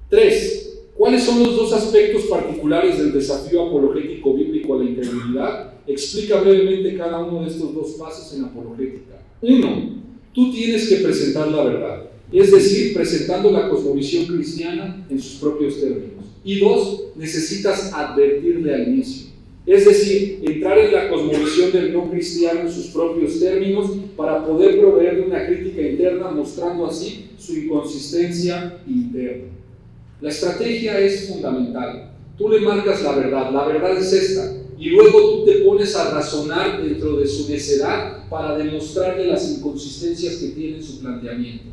3. ¿Cuáles son los dos aspectos particulares del desafío apologético bíblico a la incredulidad? Explica brevemente cada uno de estos dos pasos en apologética. 1. Tú tienes que presentar la verdad, es decir, presentando la cosmovisión cristiana en sus propios términos. Y 2. Necesitas advertirle al necio, es decir, entrar en la cosmovisión del no cristiano en sus propios términos para poder proveer de una crítica interna, mostrando así su inconsistencia interna. La estrategia es fundamental. Tú le marcas la verdad es esta, y luego tú te pones a razonar dentro de su necedad para demostrarle las inconsistencias que tiene en su planteamiento.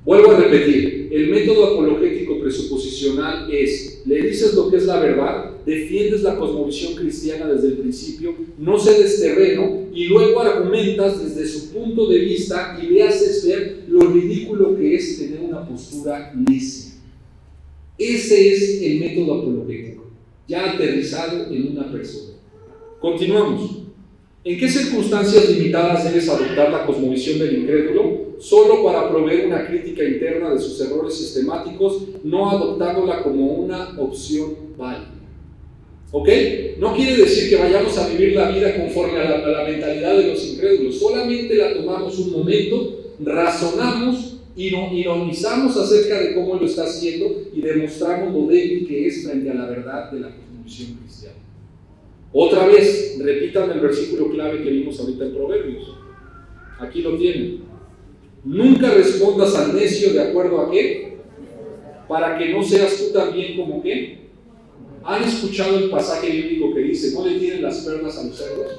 Vuelvo a repetir, el método apologético presuposicional es: le dices lo que es la verdad, defiendes la cosmovisión cristiana desde el principio, no cedes terreno y luego argumentas desde su punto de vista y le haces ver lo ridículo que es tener una postura necia. Ese es el método apologético, ya aterrizado en una persona. Continuamos. ¿En qué circunstancias limitadas debes adoptar la cosmovisión del incrédulo? Solo para proveer una crítica interna de sus errores sistemáticos, no adoptándola como una opción válida. ¿Ok? No quiere decir que vayamos a vivir la vida conforme a la mentalidad de los incrédulos. Solamente la tomamos un momento, razonamos y nos ironizamos acerca de cómo lo está haciendo y demostramos lo débil que es frente a la verdad de la cosmovisión cristiana. Otra vez, repítanme el versículo clave que vimos ahorita en Proverbios. Aquí lo tienen. Nunca respondas al necio de acuerdo a qué, para que no seas tú también como qué. ¿Han escuchado el pasaje bíblico que dice: no le tiren las perlas a los cerdos?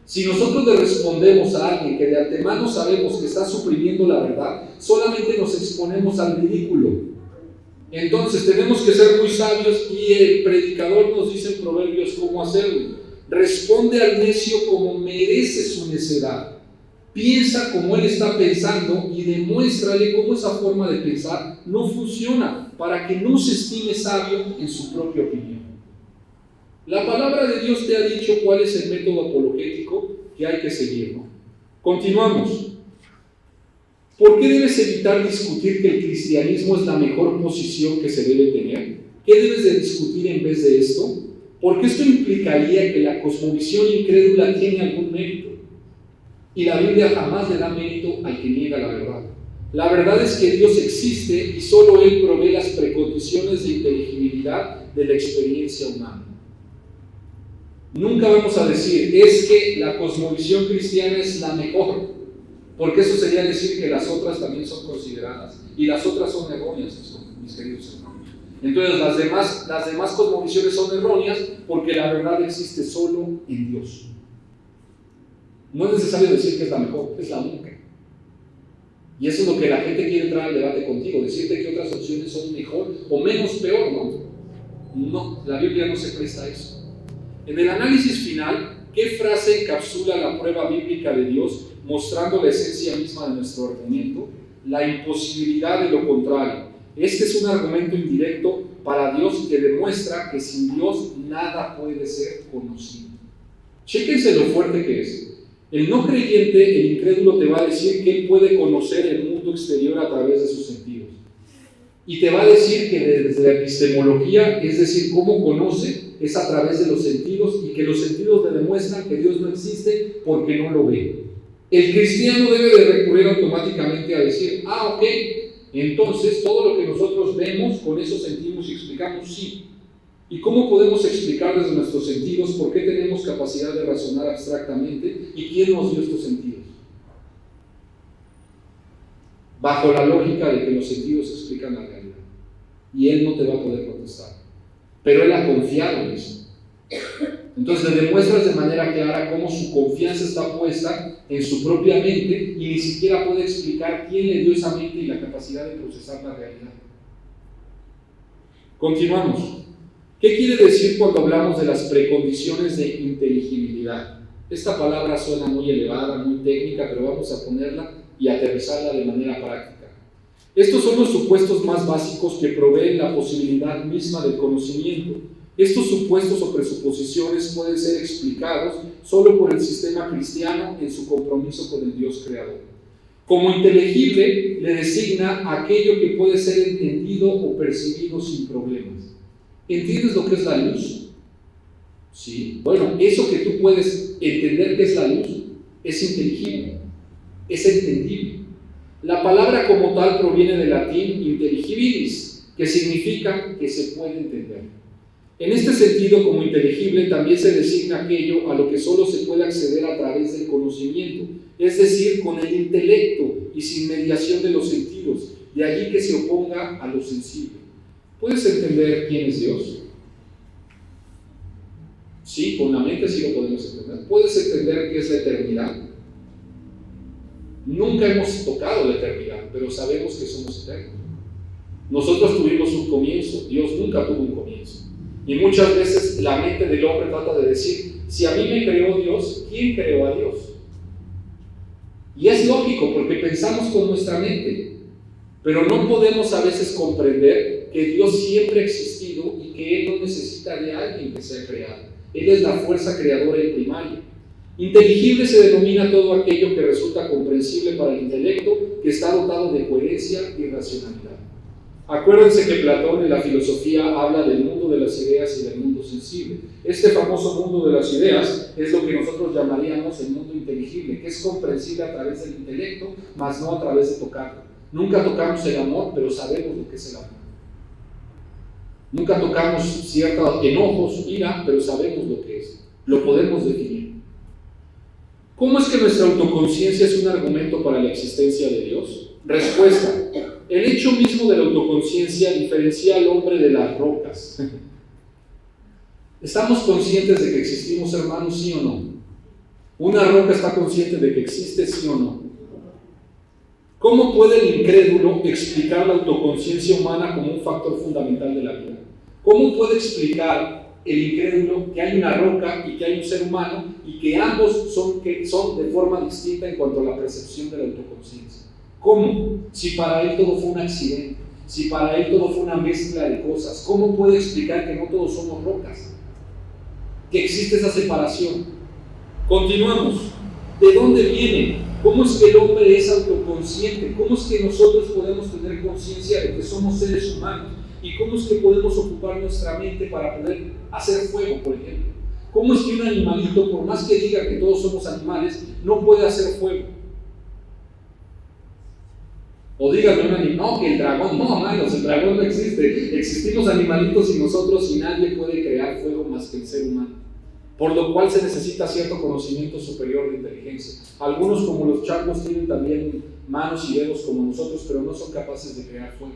Si nosotros le respondemos a alguien que de antemano sabemos que está suprimiendo la verdad, solamente nos exponemos al ridículo. Entonces tenemos que ser muy sabios, y el predicador nos dice en Proverbios cómo hacerlo. Responde al necio como merece su necedad. Piensa como él está pensando y demuéstrale cómo esa forma de pensar no funciona, para que no se estime sabio en su propia opinión. La palabra de Dios te ha dicho cuál es el método apologético que hay que seguir, ¿no? Continuamos. ¿Por qué debes evitar discutir que el cristianismo es la mejor posición que se debe tener? ¿Qué debes de discutir en vez de esto? Porque esto implicaría que la cosmovisión incrédula tiene algún mérito. Y la Biblia jamás le da mérito al que niega la verdad. La verdad es que Dios existe y solo Él provee las precondiciones de inteligibilidad de la experiencia humana. Nunca vamos a decir, es que la cosmovisión cristiana es la mejor, porque eso sería decir que las otras también son consideradas, y las otras son erróneas, mis queridos hermanos. Entonces las demás cosmovisiones son erróneas porque la verdad existe solo en Dios. No es necesario decir que es la mejor, es la única. Y eso es lo que la gente quiere entrar al debate contigo, decirte que otras opciones son mejor o menos peor, ¿no? No, la Biblia no se presta a eso. En el análisis final, ¿qué frase encapsula la prueba bíblica de Dios, mostrando la esencia misma de nuestro argumento? La imposibilidad de lo contrario. Este es un argumento indirecto para Dios que demuestra que sin Dios nada puede ser conocido. Chéquense lo fuerte que es. El no creyente, el incrédulo, te va a decir que él puede conocer el mundo exterior a través de sus sentidos. Y te va a decir que desde la epistemología, es decir, cómo conoce, es a través de los sentidos, y que los sentidos le demuestran que Dios no existe porque no lo ve. El cristiano debe de recurrir automáticamente a decir, ok, entonces todo lo que nosotros vemos, con eso sentimos y explicamos, sí. ¿Y cómo podemos explicar desde nuestros sentidos por qué tenemos capacidad de razonar abstractamente y quién nos dio estos sentidos? Bajo la lógica de que los sentidos explican la realidad. Y él no te va a poder contestar. Pero él ha confiado en eso. Entonces le demuestras de manera clara cómo su confianza está puesta en su propia mente y ni siquiera puede explicar quién le dio esa mente y la capacidad de procesar la realidad. Continuamos. ¿Qué quiere decir cuando hablamos de las precondiciones de inteligibilidad? Esta palabra suena muy elevada, muy técnica, pero vamos a ponerla y aterrizarla de manera práctica. Estos son los supuestos más básicos que proveen la posibilidad misma del conocimiento. Estos supuestos o presuposiciones pueden ser explicados solo por el sistema cristiano en su compromiso con el Dios creador. Como inteligible le designa aquello que puede ser entendido o percibido sin problemas. ¿Entiendes lo que es la luz? Sí. Bueno, eso que tú puedes entender que es la luz es inteligible, es entendible. La palabra como tal proviene del latín intelligibilis, que significa que se puede entender. En este sentido, como inteligible también se designa aquello a lo que solo se puede acceder a través del conocimiento, es decir, con el intelecto y sin mediación de los sentidos, de allí que se oponga a lo sensible. ¿Puedes entender quién es Dios? Sí, con la mente sí lo podemos entender. ¿Puedes entender qué es la eternidad? Nunca hemos tocado la eternidad, pero sabemos que somos eternos. Nosotros tuvimos un comienzo, Dios nunca tuvo un comienzo. Y muchas veces la mente del hombre trata de decir, si a mí me creó Dios, ¿quién creó a Dios? Y es lógico porque pensamos con nuestra mente, pero no podemos a veces comprender que Dios siempre ha existido y que Él no necesita de alguien que sea creado. Él es la fuerza creadora y primaria. Inteligible se denomina todo aquello que resulta comprensible para el intelecto, que está dotado de coherencia y racionalidad. Acuérdense que Platón en la filosofía habla del mundo de las ideas y del mundo sensible. Este famoso mundo de las ideas es lo que nosotros llamaríamos el mundo inteligible, que es comprensible a través del intelecto, mas no a través de tocarlo. Nunca tocamos el amor, pero sabemos lo que es el amor. Nunca tocamos ciertos enojos, ira, pero sabemos lo que es. Lo podemos definir. ¿Cómo es que nuestra autoconciencia es un argumento para la existencia de Dios? Respuesta. El hecho mismo de la autoconciencia diferencia al hombre de las rocas. ¿Estamos conscientes de que existimos, hermanos, sí o no? ¿Una roca está consciente de que existe, sí o no? ¿Cómo puede el incrédulo explicar la autoconciencia humana como un factor fundamental de la vida? ¿Cómo puede explicar el incrédulo que hay una roca y que hay un ser humano y que ambos son de forma distinta en cuanto a la percepción de la autoconciencia? ¿Cómo? Si para él todo fue un accidente, si para él todo fue una mezcla de cosas, ¿cómo puede explicar que no todos somos rocas? Que existe esa separación. Continuamos. ¿De dónde viene? ¿Cómo es que el hombre es autoconsciente? ¿Cómo es que nosotros podemos tener conciencia de que somos seres humanos? ¿Y cómo es que podemos ocupar nuestra mente para poder hacer fuego, por ejemplo? ¿Cómo es que un animalito, por más que diga que todos somos animales, no puede hacer fuego? O díganme un animal, no, que el dragón, no, hermanos, el dragón no existe. Existimos animalitos y nosotros, y nadie puede crear fuego más que el ser humano. Por lo cual se necesita cierto conocimiento superior de inteligencia. Algunos, como los changos, tienen también manos y dedos como nosotros, pero no son capaces de crear fuego.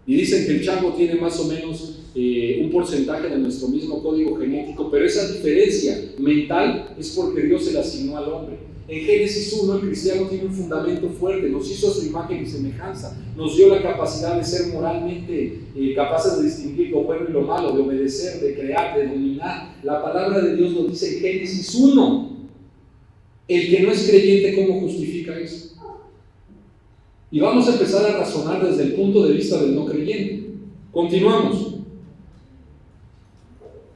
Y dicen que el chango tiene más o menos un porcentaje de nuestro mismo código genético, pero esa diferencia mental es porque Dios se la asignó al hombre. En Génesis 1 el cristiano tiene un fundamento fuerte, nos hizo a su imagen y semejanza, nos dio la capacidad de ser moralmente capaces de distinguir lo bueno y lo malo, de obedecer, de crear, de dominar. La palabra de Dios nos dice en Génesis 1. El que no es creyente, ¿cómo justifica eso? Y vamos a empezar a razonar desde el punto de vista del no creyente. Continuamos.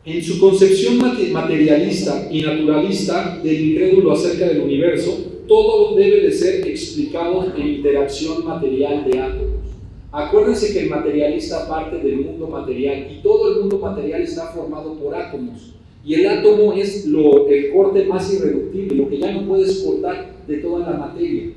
En su concepción materialista y naturalista del incrédulo acerca del universo, todo debe de ser explicado en interacción material de átomos. Acuérdense que el materialista parte del mundo material y todo el mundo material está formado por átomos. Y el átomo es el corte más irreductible, lo que ya no puedes cortar de toda la materia.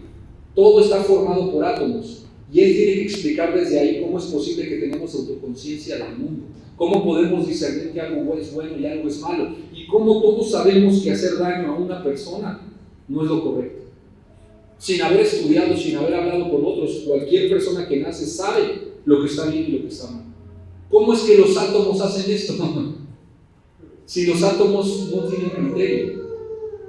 Todo está formado por átomos. Y él tiene que explicar desde ahí cómo es posible que tenemos autoconciencia del mundo. Cómo podemos discernir que algo es bueno y algo es malo. Y cómo todos sabemos que hacer daño a una persona no es lo correcto. Sin haber estudiado, sin haber hablado con otros, cualquier persona que nace sabe lo que está bien y lo que está mal. ¿Cómo es que los átomos hacen esto? Si los átomos no tienen criterio.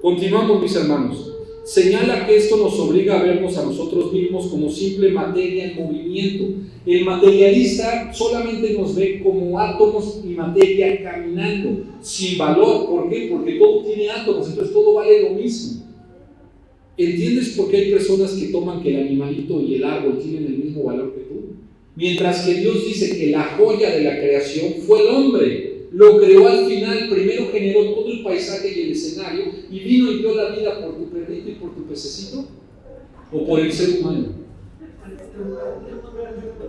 Continuamos, mis hermanos. Señala que esto nos obliga a vernos a nosotros mismos como simple materia en movimiento. El materialista solamente nos ve como átomos y materia caminando, sin valor. ¿Por qué? Porque todo tiene átomos, entonces todo vale lo mismo. ¿Entiendes por qué hay personas que toman que el animalito y el árbol tienen el mismo valor que tú? Mientras que Dios dice que la joya de la creación fue el hombre. Lo creó al final, primero generó todo el paisaje y el escenario y vino y dio la vida por tu perrito y por tu pececito o por el ser humano.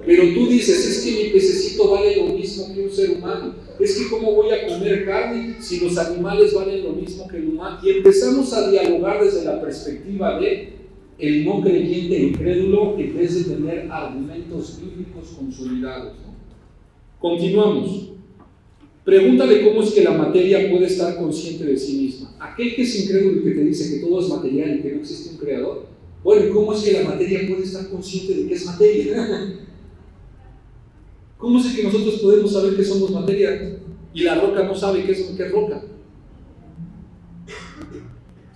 Pero tú dices, es que mi pececito vale lo mismo que un ser humano, es que cómo voy a comer carne si los animales valen lo mismo que el humano. Y empezamos a dialogar desde la perspectiva de el no creyente, el incrédulo, en vez de tener argumentos bíblicos consolidados, ¿no? Continuamos. Pregúntale cómo es que la materia puede estar consciente de sí misma. Aquel que es incrédulo y que te dice que todo es material y que no existe un creador, bueno, ¿y cómo es que la materia puede estar consciente de que es materia? ¿Cómo es que nosotros podemos saber que somos materia y la roca no sabe qué es roca?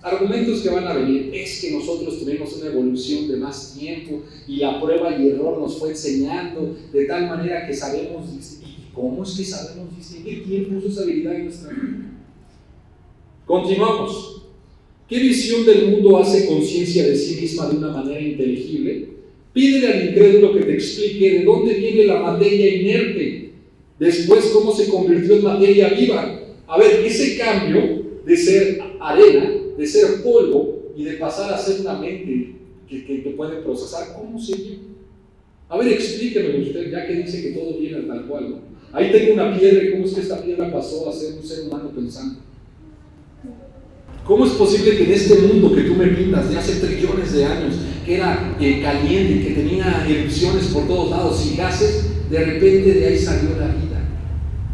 Argumentos que van a venir, es que nosotros tuvimos una evolución de más tiempo y la prueba y error nos fue enseñando de tal manera que sabemos distinguir. ¿Cómo es que sabemos distinguir? ¿Quién puso esa habilidad en nuestra vida? Continuamos. ¿Qué visión del mundo hace conciencia de sí misma de una manera inteligible? Pídele al incrédulo que te explique de dónde viene la materia inerte, después cómo se convirtió en materia viva. A ver, ese cambio de ser arena, de ser polvo y de pasar a ser una mente que puede procesar, ¿cómo se dio? A ver, explíquemelo usted, ya que dice que todo viene tal cual, ¿no? Ahí tengo una piedra, ¿y cómo es que esta piedra pasó a ser un ser humano pensando? ¿Cómo es posible que en este mundo que tú me pintas de hace trillones de años, que era caliente, que tenía erupciones por todos lados y gases, de repente de ahí salió la vida?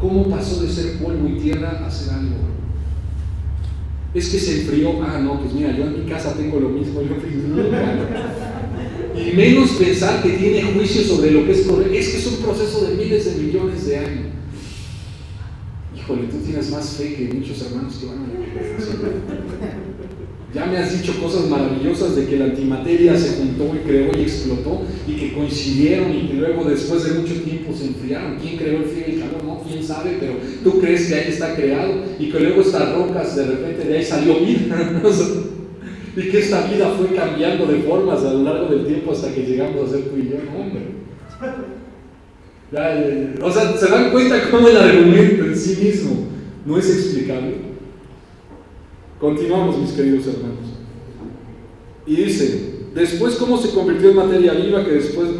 ¿Cómo pasó de ser polvo y tierra a ser algo? Es que se enfrió. Ah, no, pues mira, yo en mi casa tengo lo mismo, y menos pensar que tiene juicio sobre lo que es correcto. Es que es un proceso de miles de millones de años. Híjole, tú tienes más fe que muchos hermanos que van a la congregación. Ya me has dicho cosas maravillosas de que la antimateria se juntó y creó y explotó y que coincidieron y que luego después de mucho tiempo se enfriaron. ¿Quién creó el frío y el calor? No, quién sabe, pero tú crees que ahí está creado y que luego estas rocas de repente de ahí salió vida. Y que esta vida fue cambiando de formas a lo largo del tiempo hasta que llegamos a ser tú y yo, ¿no, hombre? O sea, ¿se dan cuenta cómo el argumento en sí mismo no es explicable? Continuamos, mis queridos hermanos. Y dice, después cómo se convirtió en materia viva, que después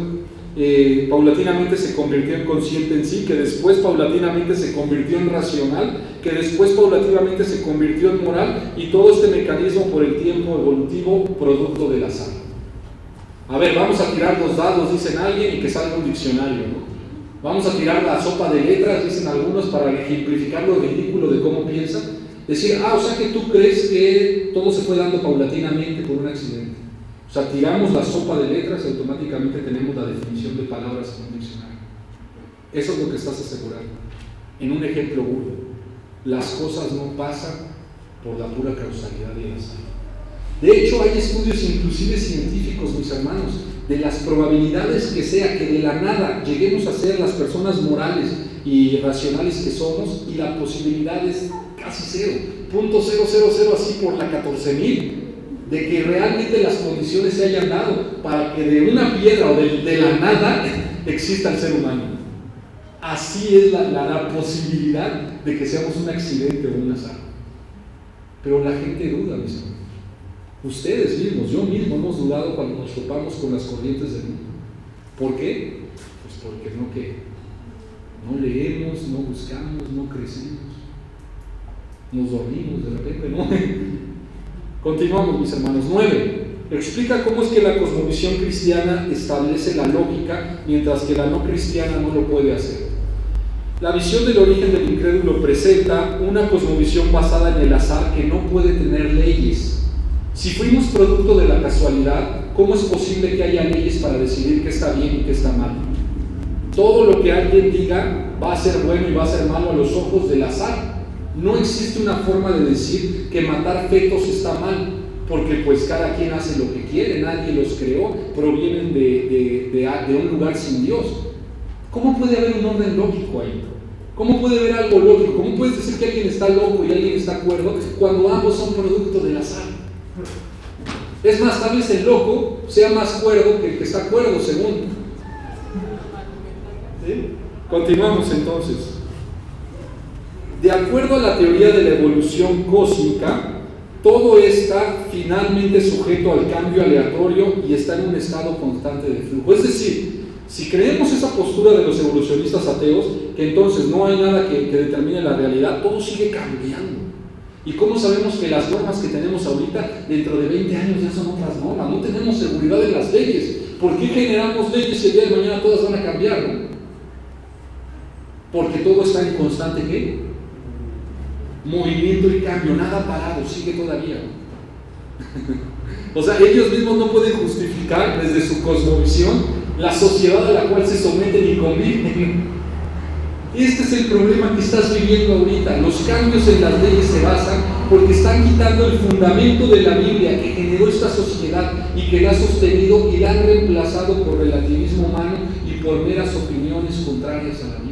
paulatinamente se convirtió en consciente en sí, que después paulatinamente se convirtió en racional, que después paulatinamente se convirtió en moral, y todo este mecanismo por el tiempo evolutivo producto del azar. A ver, vamos a tirar los dados, dicen alguien, y que salga un diccionario, ¿no? Vamos a tirar la sopa de letras, dicen algunos, para ejemplificar lo ridículo de cómo piensan. Decir, o sea que tú crees que todo se fue dando paulatinamente por un accidente. O sea, tiramos la sopa de letras y automáticamente tenemos la definición de palabras en un diccionario. Eso es lo que estás asegurando. En un ejemplo burdo, las cosas no pasan por la pura causalidad y el azar. De hecho, hay estudios inclusive científicos, mis hermanos, de las probabilidades que sea que de la nada lleguemos a ser las personas morales y racionales que somos, y la posibilidad es casi cero, .000 así por la 14.000, de que realmente las condiciones se hayan dado para que de una piedra o de la nada exista el ser humano. Así es la posibilidad de que seamos un accidente o un azar. Pero la gente duda, mis hermanos. Ustedes mismos, yo mismo hemos dudado cuando nos topamos con las corrientes del mundo. ¿Por qué? Pues porque no leemos, no buscamos, no crecemos, nos dormimos de repente, ¿no? Continuamos, mis hermanos. 9. Explica cómo es que la cosmovisión cristiana establece la lógica, mientras que la no cristiana no lo puede hacer. La visión del origen del incrédulo presenta una cosmovisión basada en el azar que no puede tener leyes. Si fuimos producto de la casualidad, ¿cómo es posible que haya leyes para decidir qué está bien y qué está mal? Todo lo que alguien diga va a ser bueno y va a ser malo a los ojos del azar. No existe una forma de decir que matar fetos está mal, porque pues cada quien hace lo que quiere, nadie los creó, provienen de un lugar sin Dios. ¿Cómo puede haber un orden lógico ahí? ¿Cómo puede haber algo lógico? ¿Cómo puedes decir que alguien está loco y alguien está cuerdo cuando ambos son producto del azar? Es más, tal vez el loco sea más cuerdo que el que está cuerdo, según. ¿Sí? Continuamos entonces. De acuerdo a la teoría de la evolución cósmica, todo está finalmente sujeto al cambio aleatorio y está en un estado constante de flujo. Es decir, si creemos esa postura de los evolucionistas ateos, que entonces no hay nada que determine la realidad, todo sigue cambiando. ¿Y cómo sabemos que las normas que tenemos ahorita, dentro de 20 años ya son otras normas? No tenemos seguridad en las leyes. ¿Por qué generamos leyes si el día de mañana todas van a cambiar, no? Porque todo está en constante, ¿qué? Movimiento y cambio, nada parado, sigue todavía. O sea, ellos mismos no pueden justificar desde su cosmovisión la sociedad a la cual se someten y conviven. Este es el problema que estás viviendo ahorita. Los cambios en las leyes se basan porque están quitando el fundamento de la Biblia que generó esta sociedad y que la ha sostenido, y la han reemplazado por relativismo humano y por meras opiniones contrarias a la Biblia.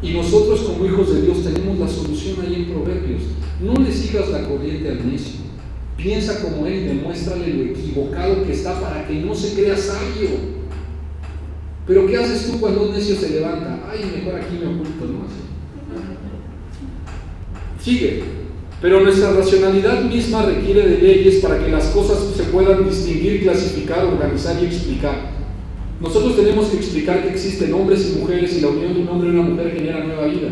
Y nosotros como hijos de Dios tenemos la solución ahí en Proverbios. No le sigas la corriente al necio. Piensa como él y demuéstrale lo equivocado que está para que no se crea sabio. Pero ¿qué haces tú cuando un necio se levanta? Ay, mejor aquí me oculto, ¿no? Sigue. Pero nuestra racionalidad misma requiere de leyes para que las cosas se puedan distinguir, clasificar, organizar y explicar. Nosotros tenemos que explicar que existen hombres y mujeres y la unión de un hombre y una mujer genera nueva vida.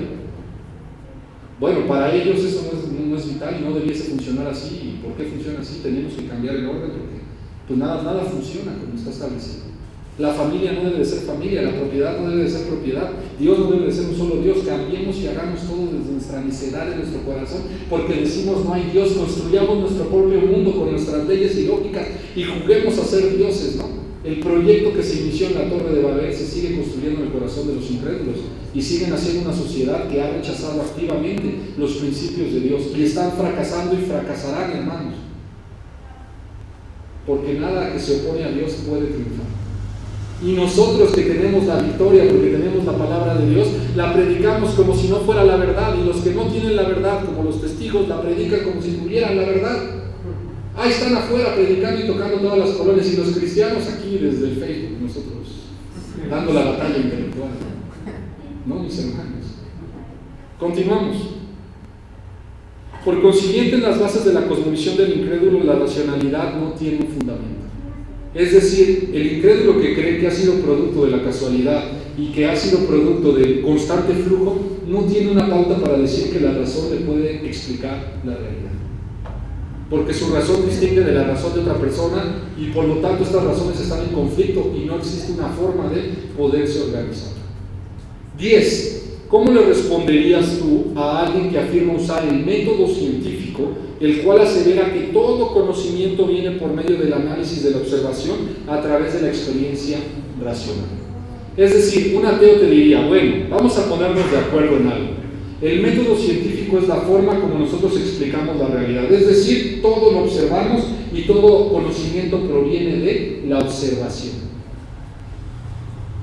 Bueno, para ellos eso no es vital y no debiese funcionar así. ¿Y por qué funciona así? Tenemos que cambiar el orden porque pues nada funciona como está establecido. La familia no debe de ser familia, la propiedad no debe de ser propiedad, Dios no debe de ser un solo Dios. Cambiemos y hagamos todo desde nuestra necedad en nuestro corazón, porque decimos no hay Dios. Construyamos nuestro propio mundo con nuestras leyes y lógicas y juguemos a ser dioses, ¿no? El proyecto que se inició en la Torre de Babel se sigue construyendo en el corazón de los incrédulos y siguen haciendo una sociedad que ha rechazado activamente los principios de Dios y están fracasando y fracasarán, hermanos, porque nada que se opone a Dios puede triunfar. Y nosotros que tenemos la victoria porque tenemos la palabra de Dios, la predicamos como si no fuera la verdad, y los que no tienen la verdad, como los testigos, la predican como si tuvieran la verdad. Ahí están afuera predicando y tocando todas las colonias, y los cristianos aquí desde el Facebook, nosotros dando la batalla intelectual. ¿No, mis hermanos? Continuamos. Por consiguiente, en las bases de la cosmovisión del incrédulo, la racionalidad no tiene un fundamento. Es decir, el incrédulo que cree que ha sido producto de la casualidad y que ha sido producto del constante flujo, no tiene una pauta para decir que la razón le puede explicar la realidad. Porque su razón distingue de la razón de otra persona y por lo tanto estas razones están en conflicto y no existe una forma de poderse organizar. 10. ¿Cómo le responderías tú a alguien que afirma usar el método científico, el cual asevera que todo conocimiento viene por medio del análisis de la observación a través de la experiencia racional? Es decir, un ateo te diría, bueno, vamos a ponernos de acuerdo en algo. El método científico es la forma como nosotros explicamos la realidad, es decir, todo lo observamos y todo conocimiento proviene de la observación.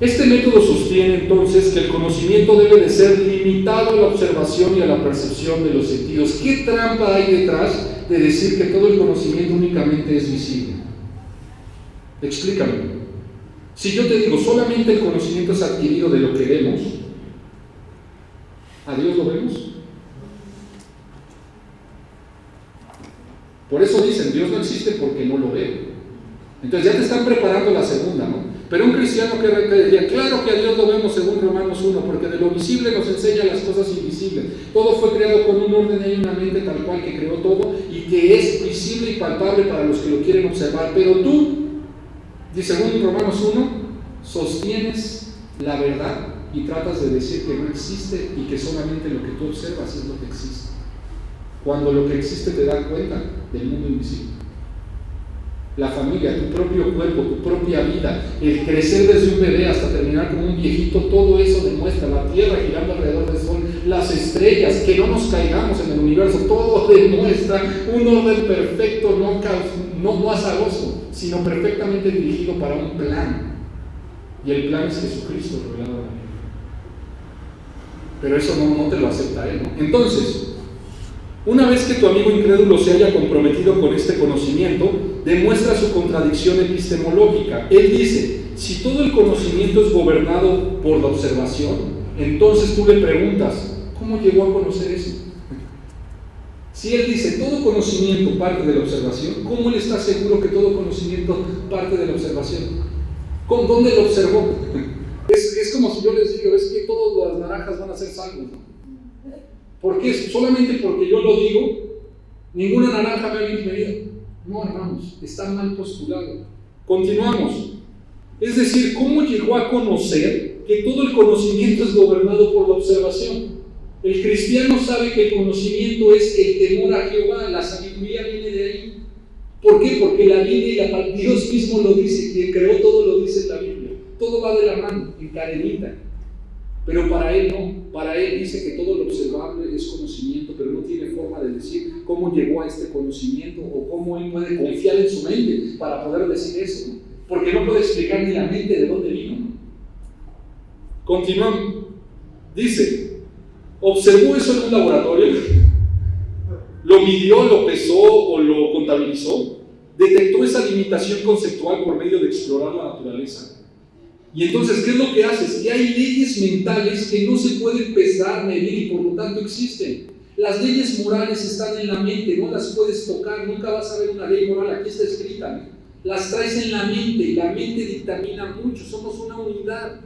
Este método sostiene entonces que el conocimiento debe de ser limitado a la observación y a la percepción de los sentidos. ¿Qué trampa hay detrás de decir que todo el conocimiento únicamente es visible? Explícame. Si yo te digo solamente el conocimiento es adquirido de lo que vemos, ¿a Dios lo vemos? Por eso dicen, Dios no existe porque no lo veo. Entonces ya te están preparando la segunda, ¿no? Pero un cristiano que diría, claro que a Dios lo vemos según Romanos 1, porque de lo visible nos enseña las cosas invisibles. Todo fue creado con un orden y una mente tal cual que creó todo y que es visible y palpable para los que lo quieren observar. Pero tú, dice según Romanos 1, sostienes la verdad y tratas de decir que no existe y que solamente lo que tú observas es lo que existe. Cuando lo que existe te da cuenta del mundo invisible. La familia, tu propio cuerpo, tu propia vida, el crecer desde un bebé hasta terminar como un viejito, todo eso demuestra la tierra girando alrededor del sol, las estrellas, que no nos caigamos en el universo, todo demuestra un orden perfecto, no azaroso, sino perfectamente dirigido para un plan. Y el plan es Jesucristo revelado a la Biblia. Pero eso no te lo acepta Él, ¿no? Entonces, una vez que tu amigo incrédulo se haya comprometido con este conocimiento, demuestra su contradicción epistemológica. Él dice, si todo el conocimiento es gobernado por la observación, entonces tú le preguntas, ¿cómo llegó a conocer eso? Si él dice, todo conocimiento parte de la observación, ¿cómo él está seguro que todo conocimiento parte de la observación? ¿Dónde lo observó? Es como si yo les digo, es que todas las naranjas van a ser salvos, ¿no? ¿Por qué? Solamente porque yo lo digo, ninguna naranja me ha venido. No, hermanos, está mal postulado. Continuamos. Es decir, ¿cómo llegó a conocer que todo el conocimiento es gobernado por la observación? El cristiano sabe que el conocimiento es el temor a Jehová, la sabiduría viene de ahí. ¿Por qué? Porque la Biblia y Dios mismo lo dice, quien creó todo lo dice en la Biblia. Todo va de la mano, en cadenita. Pero para él no, para él dice que todo lo observable es conocimiento, pero no tiene forma de decir cómo llegó a este conocimiento o cómo él puede confiar en su mente para poder decir eso, ¿no? Porque no puede explicar ni la mente de dónde vino, ¿no? Continuamos. Dice, observó eso en un laboratorio, lo midió, lo pesó o lo contabilizó, detectó esa limitación conceptual por medio de explorar la naturaleza. Y entonces, ¿qué es lo que haces? Que hay leyes mentales que no se pueden pesar, medir y por lo tanto existen. Las leyes morales están en la mente, no las puedes tocar, nunca vas a ver una ley moral, aquí está escrita, ¿no? Las traes en la mente y la mente dictamina mucho, somos una unidad.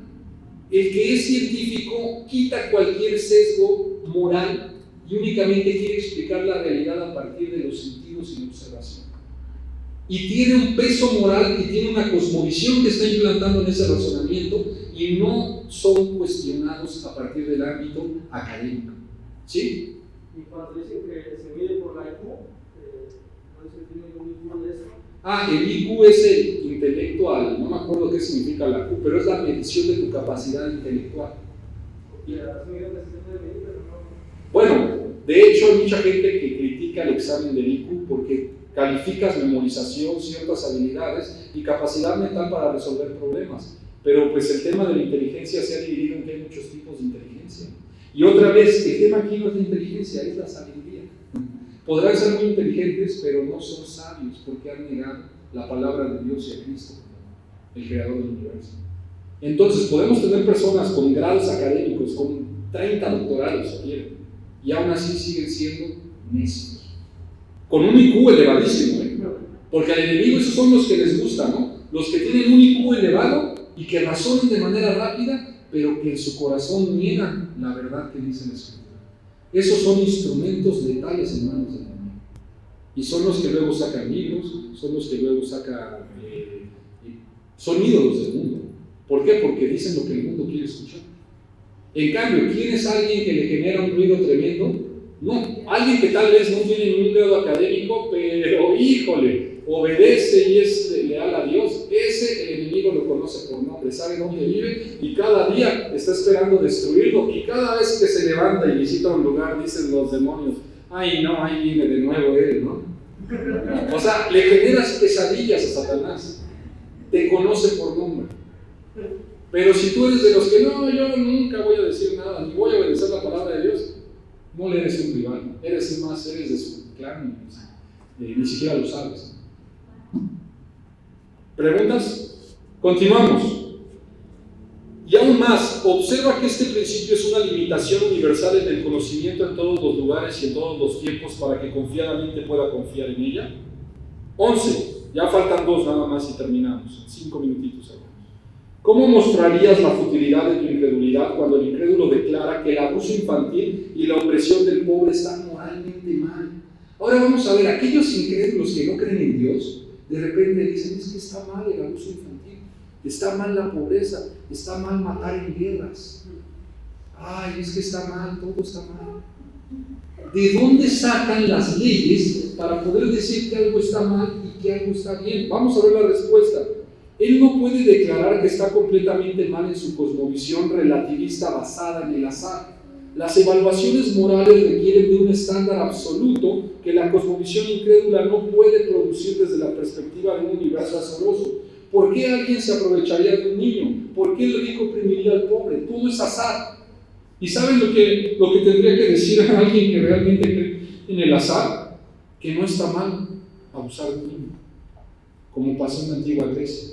El que es científico quita cualquier sesgo moral y únicamente quiere explicar la realidad a partir de los sentidos y la observación. Y tiene un peso moral y tiene una cosmovisión que está implantando en ese razonamiento y no son cuestionados a partir del ámbito académico. ¿Sí? Y cuando dicen que se mide por la IQ, no se tiene ningún IQ de eso. El IQ es el intelectual, no me acuerdo qué significa la IQ, pero es la medición de tu capacidad intelectual. Y ahora se mide la sesión de medir, pero no. Bueno, de hecho hay mucha gente que critica el examen del IQ porque calificas memorización, ciertas habilidades y capacidad mental para resolver problemas. Pero pues el tema de la inteligencia se ha dividido en que hay muchos tipos de inteligencia. Y otra vez, el tema aquí no es la inteligencia, es la sabiduría. Podrán ser muy inteligentes, pero no son sabios porque han negado la palabra de Dios y a Cristo, el creador del universo. Entonces podemos tener personas con grados académicos, con 30 doctorados si quieren, y aún así siguen siendo necios. Con un IQ elevadísimo, porque al enemigo esos son los que les gusta, ¿no? Los que tienen un IQ elevado y que razonan de manera rápida, pero que en su corazón niegan la verdad que dice la Escritura. Esos son instrumentos letales en manos del enemigo. Y son los que luego sacan libros, son los que luego sacan, son ídolos del mundo. ¿Por qué? Porque dicen lo que el mundo quiere escuchar. En cambio, ¿quién es alguien que le genera un ruido tremendo? No, alguien que tal vez no tiene ningún grado académico, pero híjole, obedece y es leal a Dios. Ese el enemigo lo conoce por nombre, sabe dónde vive y cada día está esperando destruirlo. Y cada vez que se levanta y visita un lugar, dicen los demonios, ay no, ahí viene de nuevo él, ¿no? O sea, le generas pesadillas a Satanás. Te conoce por nombre. Pero si tú eres de los que no, yo nunca voy a decir nada, ni voy a obedecer la palabra de Dios, no le eres un rival, eres de su clan, ni siquiera lo sabes. ¿Preguntas? Continuamos. Y aún más, observa que este principio es una limitación universal en el conocimiento en todos los lugares y en todos los tiempos para que confiadamente pueda confiar en ella. 11. Ya faltan 2 nada más y terminamos. 5 minutitos ahora. ¿Cómo mostrarías la futilidad de tu incredulidad cuando el incrédulo declara que el abuso infantil y la opresión del pobre están moralmente mal? Ahora vamos a ver, aquellos incrédulos que no creen en Dios, de repente dicen, es que está mal el abuso infantil, está mal la pobreza, está mal matar en guerras. Ay, es que está mal, todo está mal. ¿De dónde sacan las leyes para poder decir que algo está mal y que algo está bien? Vamos a ver la respuesta. Él no puede declarar que está completamente mal en su cosmovisión relativista basada en el azar. Las evaluaciones morales requieren de un estándar absoluto que la cosmovisión incrédula no puede producir desde la perspectiva de un universo azaroso. ¿Por qué alguien se aprovecharía de un niño? ¿Por qué el rico oprimiría al pobre? Todo es azar. ¿Y saben lo que tendría que decir a alguien que realmente cree en el azar? Que no está mal abusar de un niño, como pasó en la antigua Grecia.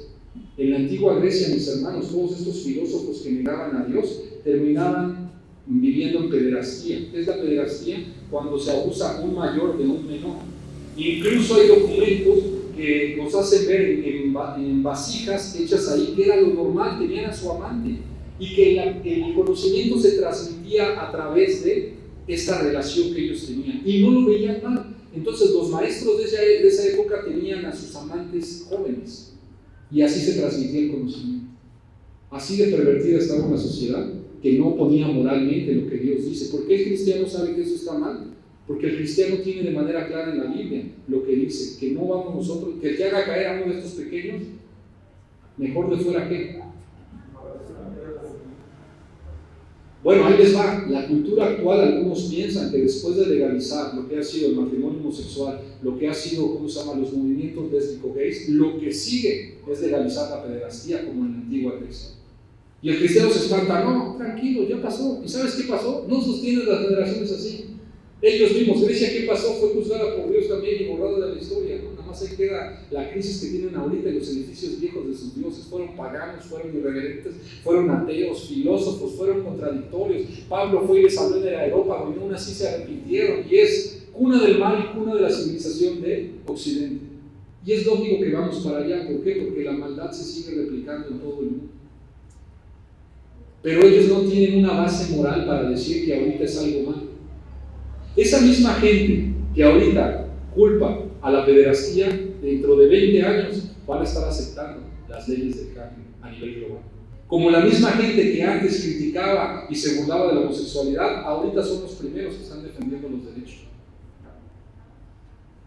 En la antigua Grecia, mis hermanos, todos estos filósofos que negaban a Dios terminaban viviendo en pederastía. ¿Qué es la pederastía? Cuando se abusa un mayor de un menor. Incluso hay documentos que nos hacen ver en vasijas hechas ahí que era lo normal, tenían a su amante y que el conocimiento se transmitía a través de esta relación que ellos tenían y no lo veían mal. Entonces los maestros de esa época tenían a sus amantes jóvenes. Y así se transmitía el conocimiento. Así de pervertida estaba una sociedad que no oponía moralmente lo que Dios dice. ¿Por qué el cristiano sabe que eso está mal? Porque el cristiano tiene de manera clara en la Biblia lo que dice, que no vamos nosotros, que el que haga caer a uno de estos pequeños, mejor de fuera que. Bueno, ahí les va. La cultura actual, algunos piensan que después de legalizar lo que ha sido el matrimonio homosexual, lo que ha sido, los movimientos lésbico-gays, lo que sigue es legalizar la pederastía como en la antigua Grecia. Y el cristiano se espanta, no, tranquilo, ya pasó. ¿Y sabes qué pasó? No sostienen las generaciones así. Ellos mismos, Grecia, ¿qué pasó? Fue juzgada por Dios también y borrada de la historia, ¿no? Nada más ahí queda la crisis que tienen ahorita en los edificios viejos de sus dioses. Fueron paganos, fueron irreverentes, fueron ateos, filósofos, fueron contradictorios. Pablo fue y les habló de la Europa, y aún así se arrepintieron. Y es cuna del mal y cuna de la civilización de Occidente. Y es lógico que vamos para allá. ¿Por qué? Porque la maldad se sigue replicando en todo el mundo. Pero ellos no tienen una base moral para decir que ahorita es algo malo. Esa misma gente que ahorita culpa a la pederastía, dentro de 20 años van a estar aceptando las leyes del cambio a nivel global. Como la misma gente que antes criticaba y se burlaba de la homosexualidad, ahorita son los primeros que están defendiendo los derechos.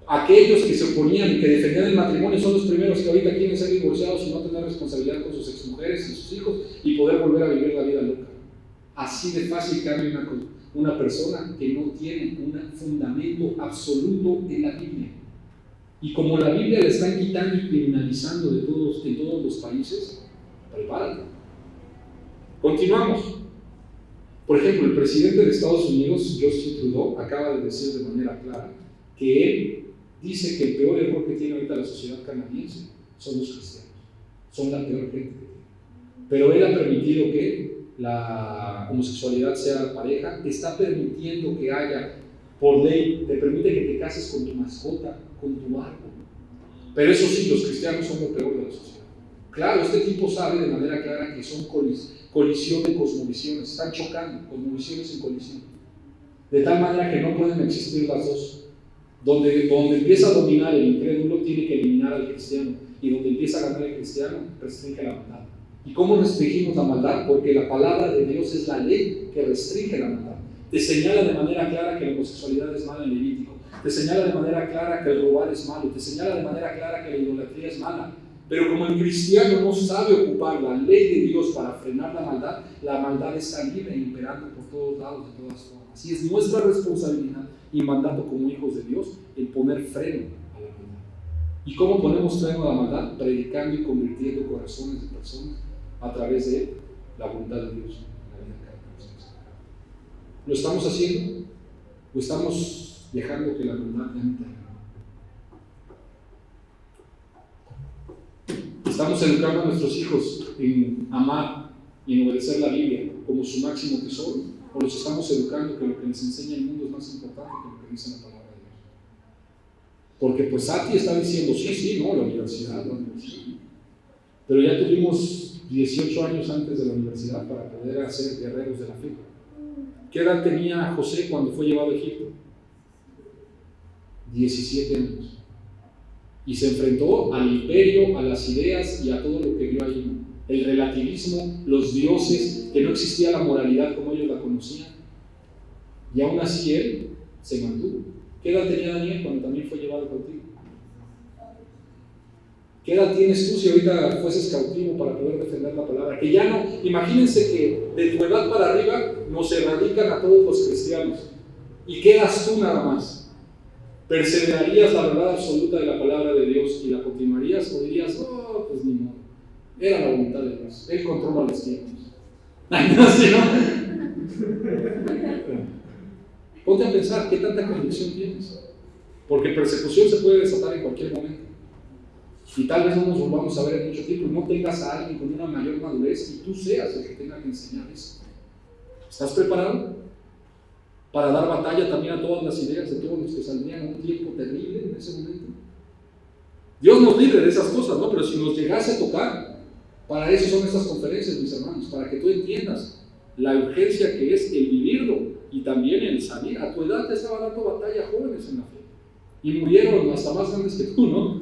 Aquellos que se oponían y que defendían el matrimonio son los primeros que ahorita quieren ser divorciados y no tener responsabilidad con sus exmujeres y sus hijos y poder volver a vivir la vida loca. Así de fácil cambia una persona que no tiene un fundamento absoluto en la Biblia. Y como la Biblia la están quitando y criminalizando en todos los países, prepárate. Continuamos. Por ejemplo, el presidente de Estados Unidos, Justin Trudeau, acaba de decir de manera clara que él dice que el peor error que tiene ahorita la sociedad canadiense son los cristianos. Son la peor gente que tiene. Pero él ha permitido que la homosexualidad sea pareja, está permitiendo que haya, por ley, te permite que te cases con tu mascota, con tu árbol. Pero eso sí, los cristianos son lo peor de la sociedad. Claro, este tipo sabe de manera clara que son colisión de cosmovisiones, están chocando, cosmovisiones en colisión. De tal manera que no pueden existir las dos. Donde empieza a dominar el incrédulo, tiene que eliminar al cristiano. Y donde empieza a ganar el cristiano, restringe la maldad. ¿Y cómo restringimos la maldad? Porque la palabra de Dios es la ley que restringe la maldad. Te señala de manera clara que la homosexualidad es mala en Levítico. Te señala de manera clara que el robar es malo. Te señala de manera clara que la idolatría es mala. Pero como el cristiano no sabe ocupar la ley de Dios para frenar la maldad está libre e imperando por todos lados, de todas formas. Y es nuestra responsabilidad y mandato como hijos de Dios el poner freno a la maldad. ¿Y cómo ponemos freno a la maldad? Predicando y convirtiendo corazones de personas a través de la voluntad de Dios en la vida de cada uno de nosotros. ¿Lo estamos haciendo? ¿O estamos dejando que la maldad entre? Estamos educando a nuestros hijos en amar y en obedecer la Biblia como su máximo tesoro, o los estamos educando que lo que les enseña el mundo es más importante que lo que dice la palabra de Dios. Porque pues Sati está diciendo, sí, no, la universidad. Pero ya tuvimos 18 años antes de la universidad para poder hacer guerreros de la fe. ¿Qué edad tenía José cuando fue llevado a Egipto? 17 años. Y se enfrentó al imperio, a las ideas y a todo lo que vio ahí. El relativismo, los dioses, que no existía la moralidad como ellos la conocían. Y aún así él se mantuvo. ¿Qué edad tenía Daniel cuando también fue llevado cautivo? ¿Qué edad tienes tú si ahorita fueses cautivo para poder defender la palabra? Que ya no, imagínense que de tu edad para arriba nos erradican a todos los cristianos. Y quedas tú nada más. ¿Perseverarías la verdad absoluta de la palabra de Dios y la continuarías o dirías, oh, pues ni modo? Era la voluntad de Dios, Él controla los tiempos. No, ¿sí, no? Ponte a pensar, ¿qué tanta convicción tienes? Porque persecución se puede desatar en cualquier momento. Y tal vez no nos volvamos a ver en mucho tiempo y no tengas a alguien con una mayor madurez y tú seas el que tenga que enseñar eso. ¿Estás preparado para dar batalla también a todas las ideas de todos los que saldrían a un tiempo terrible en ese momento? Dios nos libre de esas cosas, ¿no? Pero si nos llegase a tocar, para eso son estas conferencias, mis hermanos, para que tú entiendas la urgencia que es el vivirlo y también el salir. A tu edad te estaba dando batalla jóvenes en la fe y murieron hasta más grandes que tú, ¿no?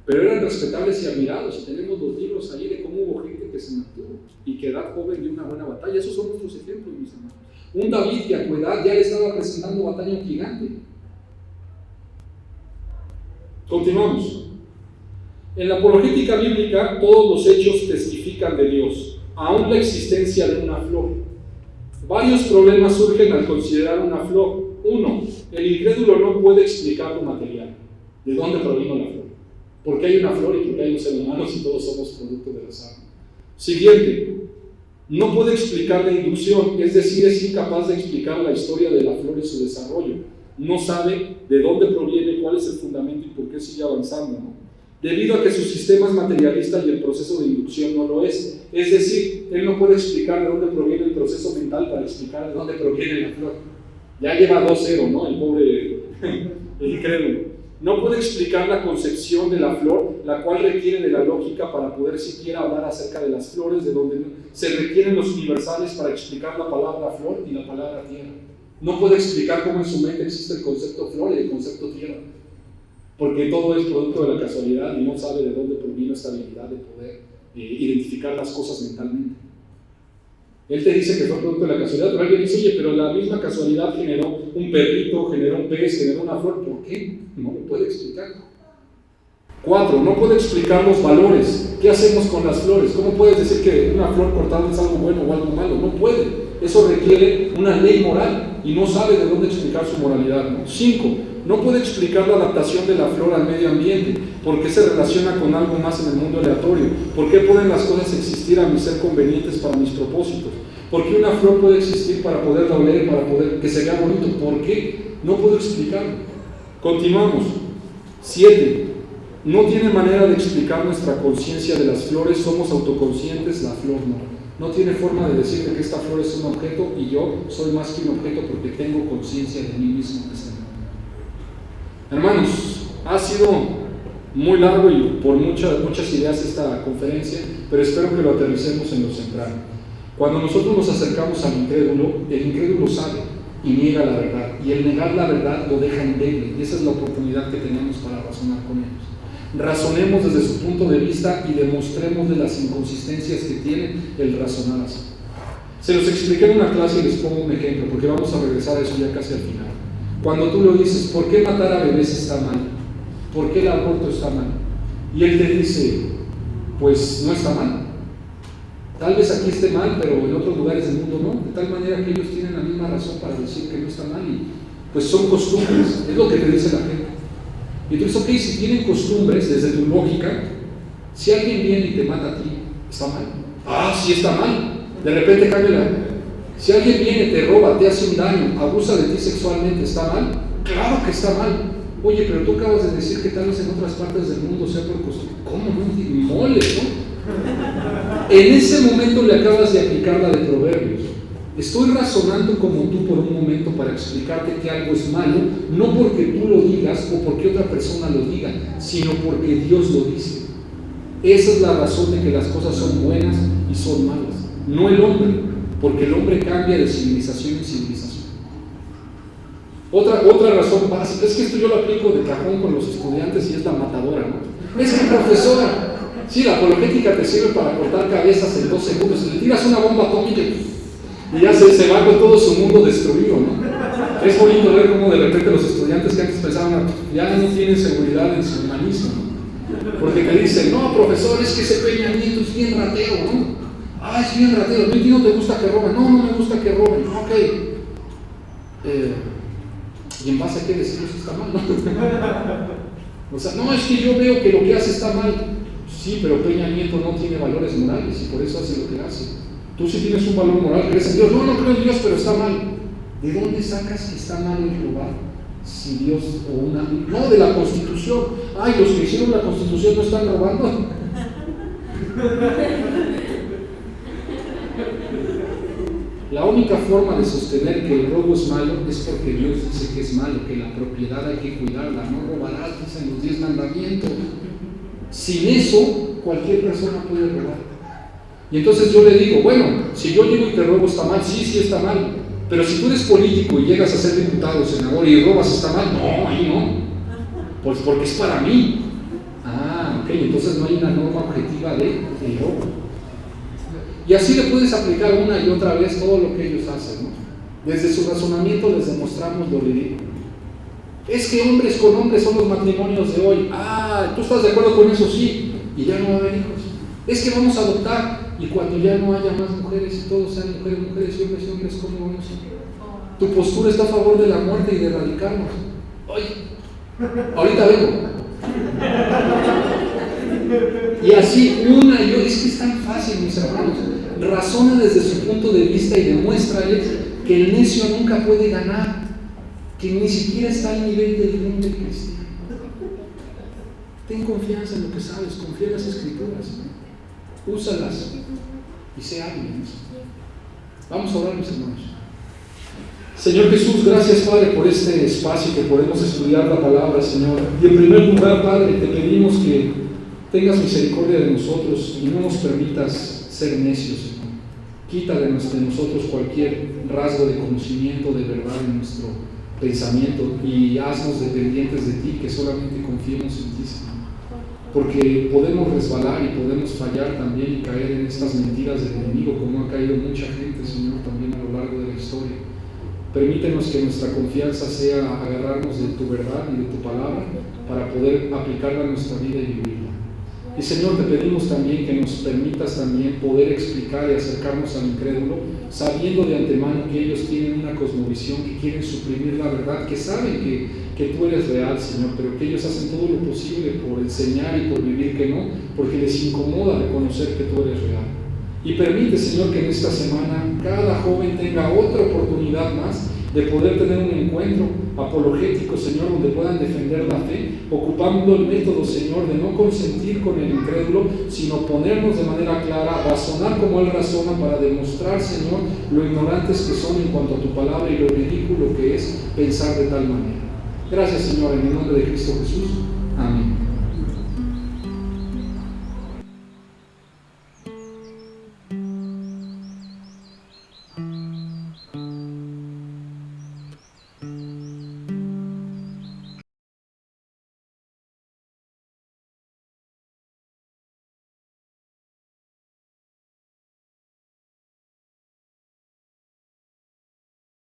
Pero eran respetables y admirados, y tenemos los libros ahí de cómo hubo gente que se mantuvo y que a edad joven dio una buena batalla. Esos son nuestros ejemplos, mis hermanos. Un David que a tu edad ya le estaba presentando batalla a un gigante. Continuamos. En la apologética bíblica, todos los hechos testifican de Dios, aún la existencia de una flor. Varios problemas surgen al considerar una flor. Uno, el incrédulo no puede explicar lo material. ¿De dónde provino la flor? ¿Por qué hay una flor y por qué hay un ser humano si todos somos producto del azar? Siguiente, no puede explicar la inducción, es decir, es incapaz de explicar la historia de la flor y su desarrollo. No sabe de dónde proviene, cuál es el fundamento y por qué sigue avanzando, ¿no? Debido a que su sistema es materialista y el proceso de inducción no lo es. Es decir, él no puede explicar de dónde proviene el proceso mental para explicar de dónde proviene la flor. Ya lleva 2-0, ¿no? El pobre, el incrédulo. No puede explicar la concepción de la flor, la cual requiere de la lógica para poder siquiera hablar acerca de las flores, de donde se requieren los universales para explicar la palabra flor y la palabra tierra. No puede explicar cómo en su mente existe el concepto flor y el concepto tierra, porque todo es producto de la casualidad y no sabe de dónde provino esta habilidad de poder identificar las cosas mentalmente. Él te dice que fue producto de la casualidad, pero alguien dice, oye, pero la misma casualidad generó un perrito, generó un pez, generó una flor. ¿Por qué? No lo puede explicar. 4. No puede explicar los valores. ¿Qué hacemos con las flores? ¿Cómo puedes decir que una flor cortada es algo bueno o algo malo? No puede. Eso requiere una ley moral y no sabe de dónde explicar su moralidad, ¿no? 5. No puede explicar la adaptación de la flor al medio ambiente. ¿Por qué se relaciona con algo más en el mundo aleatorio? ¿Por qué pueden las cosas existir a mi ser convenientes para mis propósitos? ¿Por qué una flor puede existir para poder oler, para poder que se vea bonito? ¿Por qué? No puedo explicarlo. Continuamos. 7. No tiene manera de explicar nuestra conciencia de las flores. Somos autoconscientes, la flor no. No tiene forma de decirte que esta flor es un objeto y yo soy más que un objeto porque tengo conciencia de mí mismo. Hermanos, ha sido muy largo y por muchas ideas esta conferencia, pero espero que lo aterricemos en lo central. Cuando nosotros nos acercamos al incrédulo, el incrédulo sabe y niega la verdad, y el negar la verdad lo deja endeble, y esa es la oportunidad que tenemos para razonar con ellos. Razonemos desde su punto de vista y demostremos de las inconsistencias que tiene el razonar así. Se los expliqué en una clase y les pongo un ejemplo, porque vamos a regresar a eso ya casi al final. Cuando tú lo dices, ¿por qué matar a bebés está mal? ¿Por qué el aborto está mal? Y él te dice, pues no está mal. Tal vez aquí esté mal, pero en otros lugares del mundo no. De tal manera que ellos tienen la misma razón para decir que no está mal. Y pues son costumbres, es lo que te dice la gente. Y tú dices, ok, si tienen costumbres, desde tu lógica, si alguien viene y te mata a ti, ¿está mal? Ah, sí está mal. De repente cambia. Si alguien viene, te roba, te hace un daño, abusa de ti sexualmente, ¿está mal? Claro que está mal. Oye, pero tú acabas de decir que tal vez en otras partes del mundo sea por costumbre. ¿Cómo no? Moles, ¿no? En ese momento le acabas de aplicar la de Proverbios. Estoy razonando como tú por un momento para explicarte que algo es malo, no porque tú lo digas o porque otra persona lo diga, sino porque Dios lo dice. Esa es la razón de que las cosas son buenas y son malas, no el hombre, porque el hombre cambia de civilización en civilización. Otra razón básica, es que esto yo lo aplico de cajón con los estudiantes y es la matadora, ¿no? Es que profesora, sí, la apologética te sirve para cortar cabezas en 2 segundos, le tiras una bomba atómica y ya se va con todo su mundo destruido, ¿no? Es bonito ver cómo de repente los estudiantes que antes pensaban, ya no tienen seguridad en su humanismo, ¿no? Porque te dicen, no, profesor, es que ese Peña Nieto es bien rateo, ¿no? Ah, es bien rateo, ¿a ti no te gusta que roben? No, no me gusta que roben, ok. ¿Y en base a qué decimos que está mal, no? O sea, no, es que yo veo que lo que hace está mal. Sí, pero Peña Nieto no tiene valores morales y por eso hace lo que hace. Tú sí tienes un valor moral, crees en Dios. No, no creo en Dios, pero está mal. ¿De dónde sacas que está mal el robar? Si Dios o una... No, de la Constitución. Ay, los que hicieron la Constitución no están robando. La única forma de sostener que el robo es malo es porque Dios dice que es malo, que la propiedad hay que cuidarla. No robarás, dicen los 10 mandamientos. Sin eso, cualquier persona puede robar. Y entonces yo le digo, bueno, si yo llego y te robo está mal, sí está mal, pero si tú eres político y llegas a ser diputado, senador y robas está mal, no, ahí no, pues porque es para mí. Ah, ok, entonces no hay una norma objetiva de robo. Y así le puedes aplicar una y otra vez todo lo que ellos hacen, ¿no? Desde su razonamiento les demostramos lo ridículo. Es que hombres con hombres son los matrimonios de hoy. Ah, ¿tú estás de acuerdo con eso? Sí, y ya no va a haber hijos. Es que vamos a adoptar. Y cuando ya no haya más mujeres y todos sean mujeres y hombres, ¿cómo vamos a hacer? Tu postura está a favor de la muerte y de erradicarnos. Oye, ahorita vengo. Y así una y otra, es que es tan fácil, mis hermanos. Razona desde su punto de vista y demuéstrales que el necio nunca puede ganar, que ni siquiera está al nivel del hombre cristiano. Ten confianza en lo que sabes, confía en las escrituras. Úsalas y sé hábil. Vamos a orar, mis hermanos. Señor Jesús, gracias, Padre, por este espacio que podemos estudiar la palabra, Señor. Y en primer lugar, Padre, te pedimos que tengas misericordia de nosotros y no nos permitas ser necios, Señor. Quita de nosotros cualquier rasgo de conocimiento de verdad en nuestro pensamiento y haznos dependientes de ti, que solamente confiemos en ti, Señor. Porque podemos resbalar y podemos fallar también y caer en estas mentiras del enemigo, como ha caído mucha gente, Señor, también a lo largo de la historia. Permítenos que nuestra confianza sea agarrarnos de tu verdad y de tu palabra para poder aplicarla a nuestra vida y vivirla. Y Señor, te pedimos también que nos permitas también poder explicar y acercarnos al incrédulo, sabiendo de antemano que ellos tienen una cosmovisión, que quieren suprimir la verdad, que saben que tú eres real, Señor, pero que ellos hacen todo lo posible por enseñar y por vivir que no, porque les incomoda reconocer que tú eres real. Y permite, Señor, que en esta semana cada joven tenga otra oportunidad más de poder tener un encuentro apologético, Señor, donde puedan defender la fe, ocupando el método, Señor, de no consentir con el incrédulo, sino ponernos de manera clara, razonar como Él razona para demostrar, Señor, lo ignorantes que son en cuanto a tu palabra y lo ridículo que es pensar de tal manera. Gracias, Señor, en el nombre de Cristo Jesús. Amén.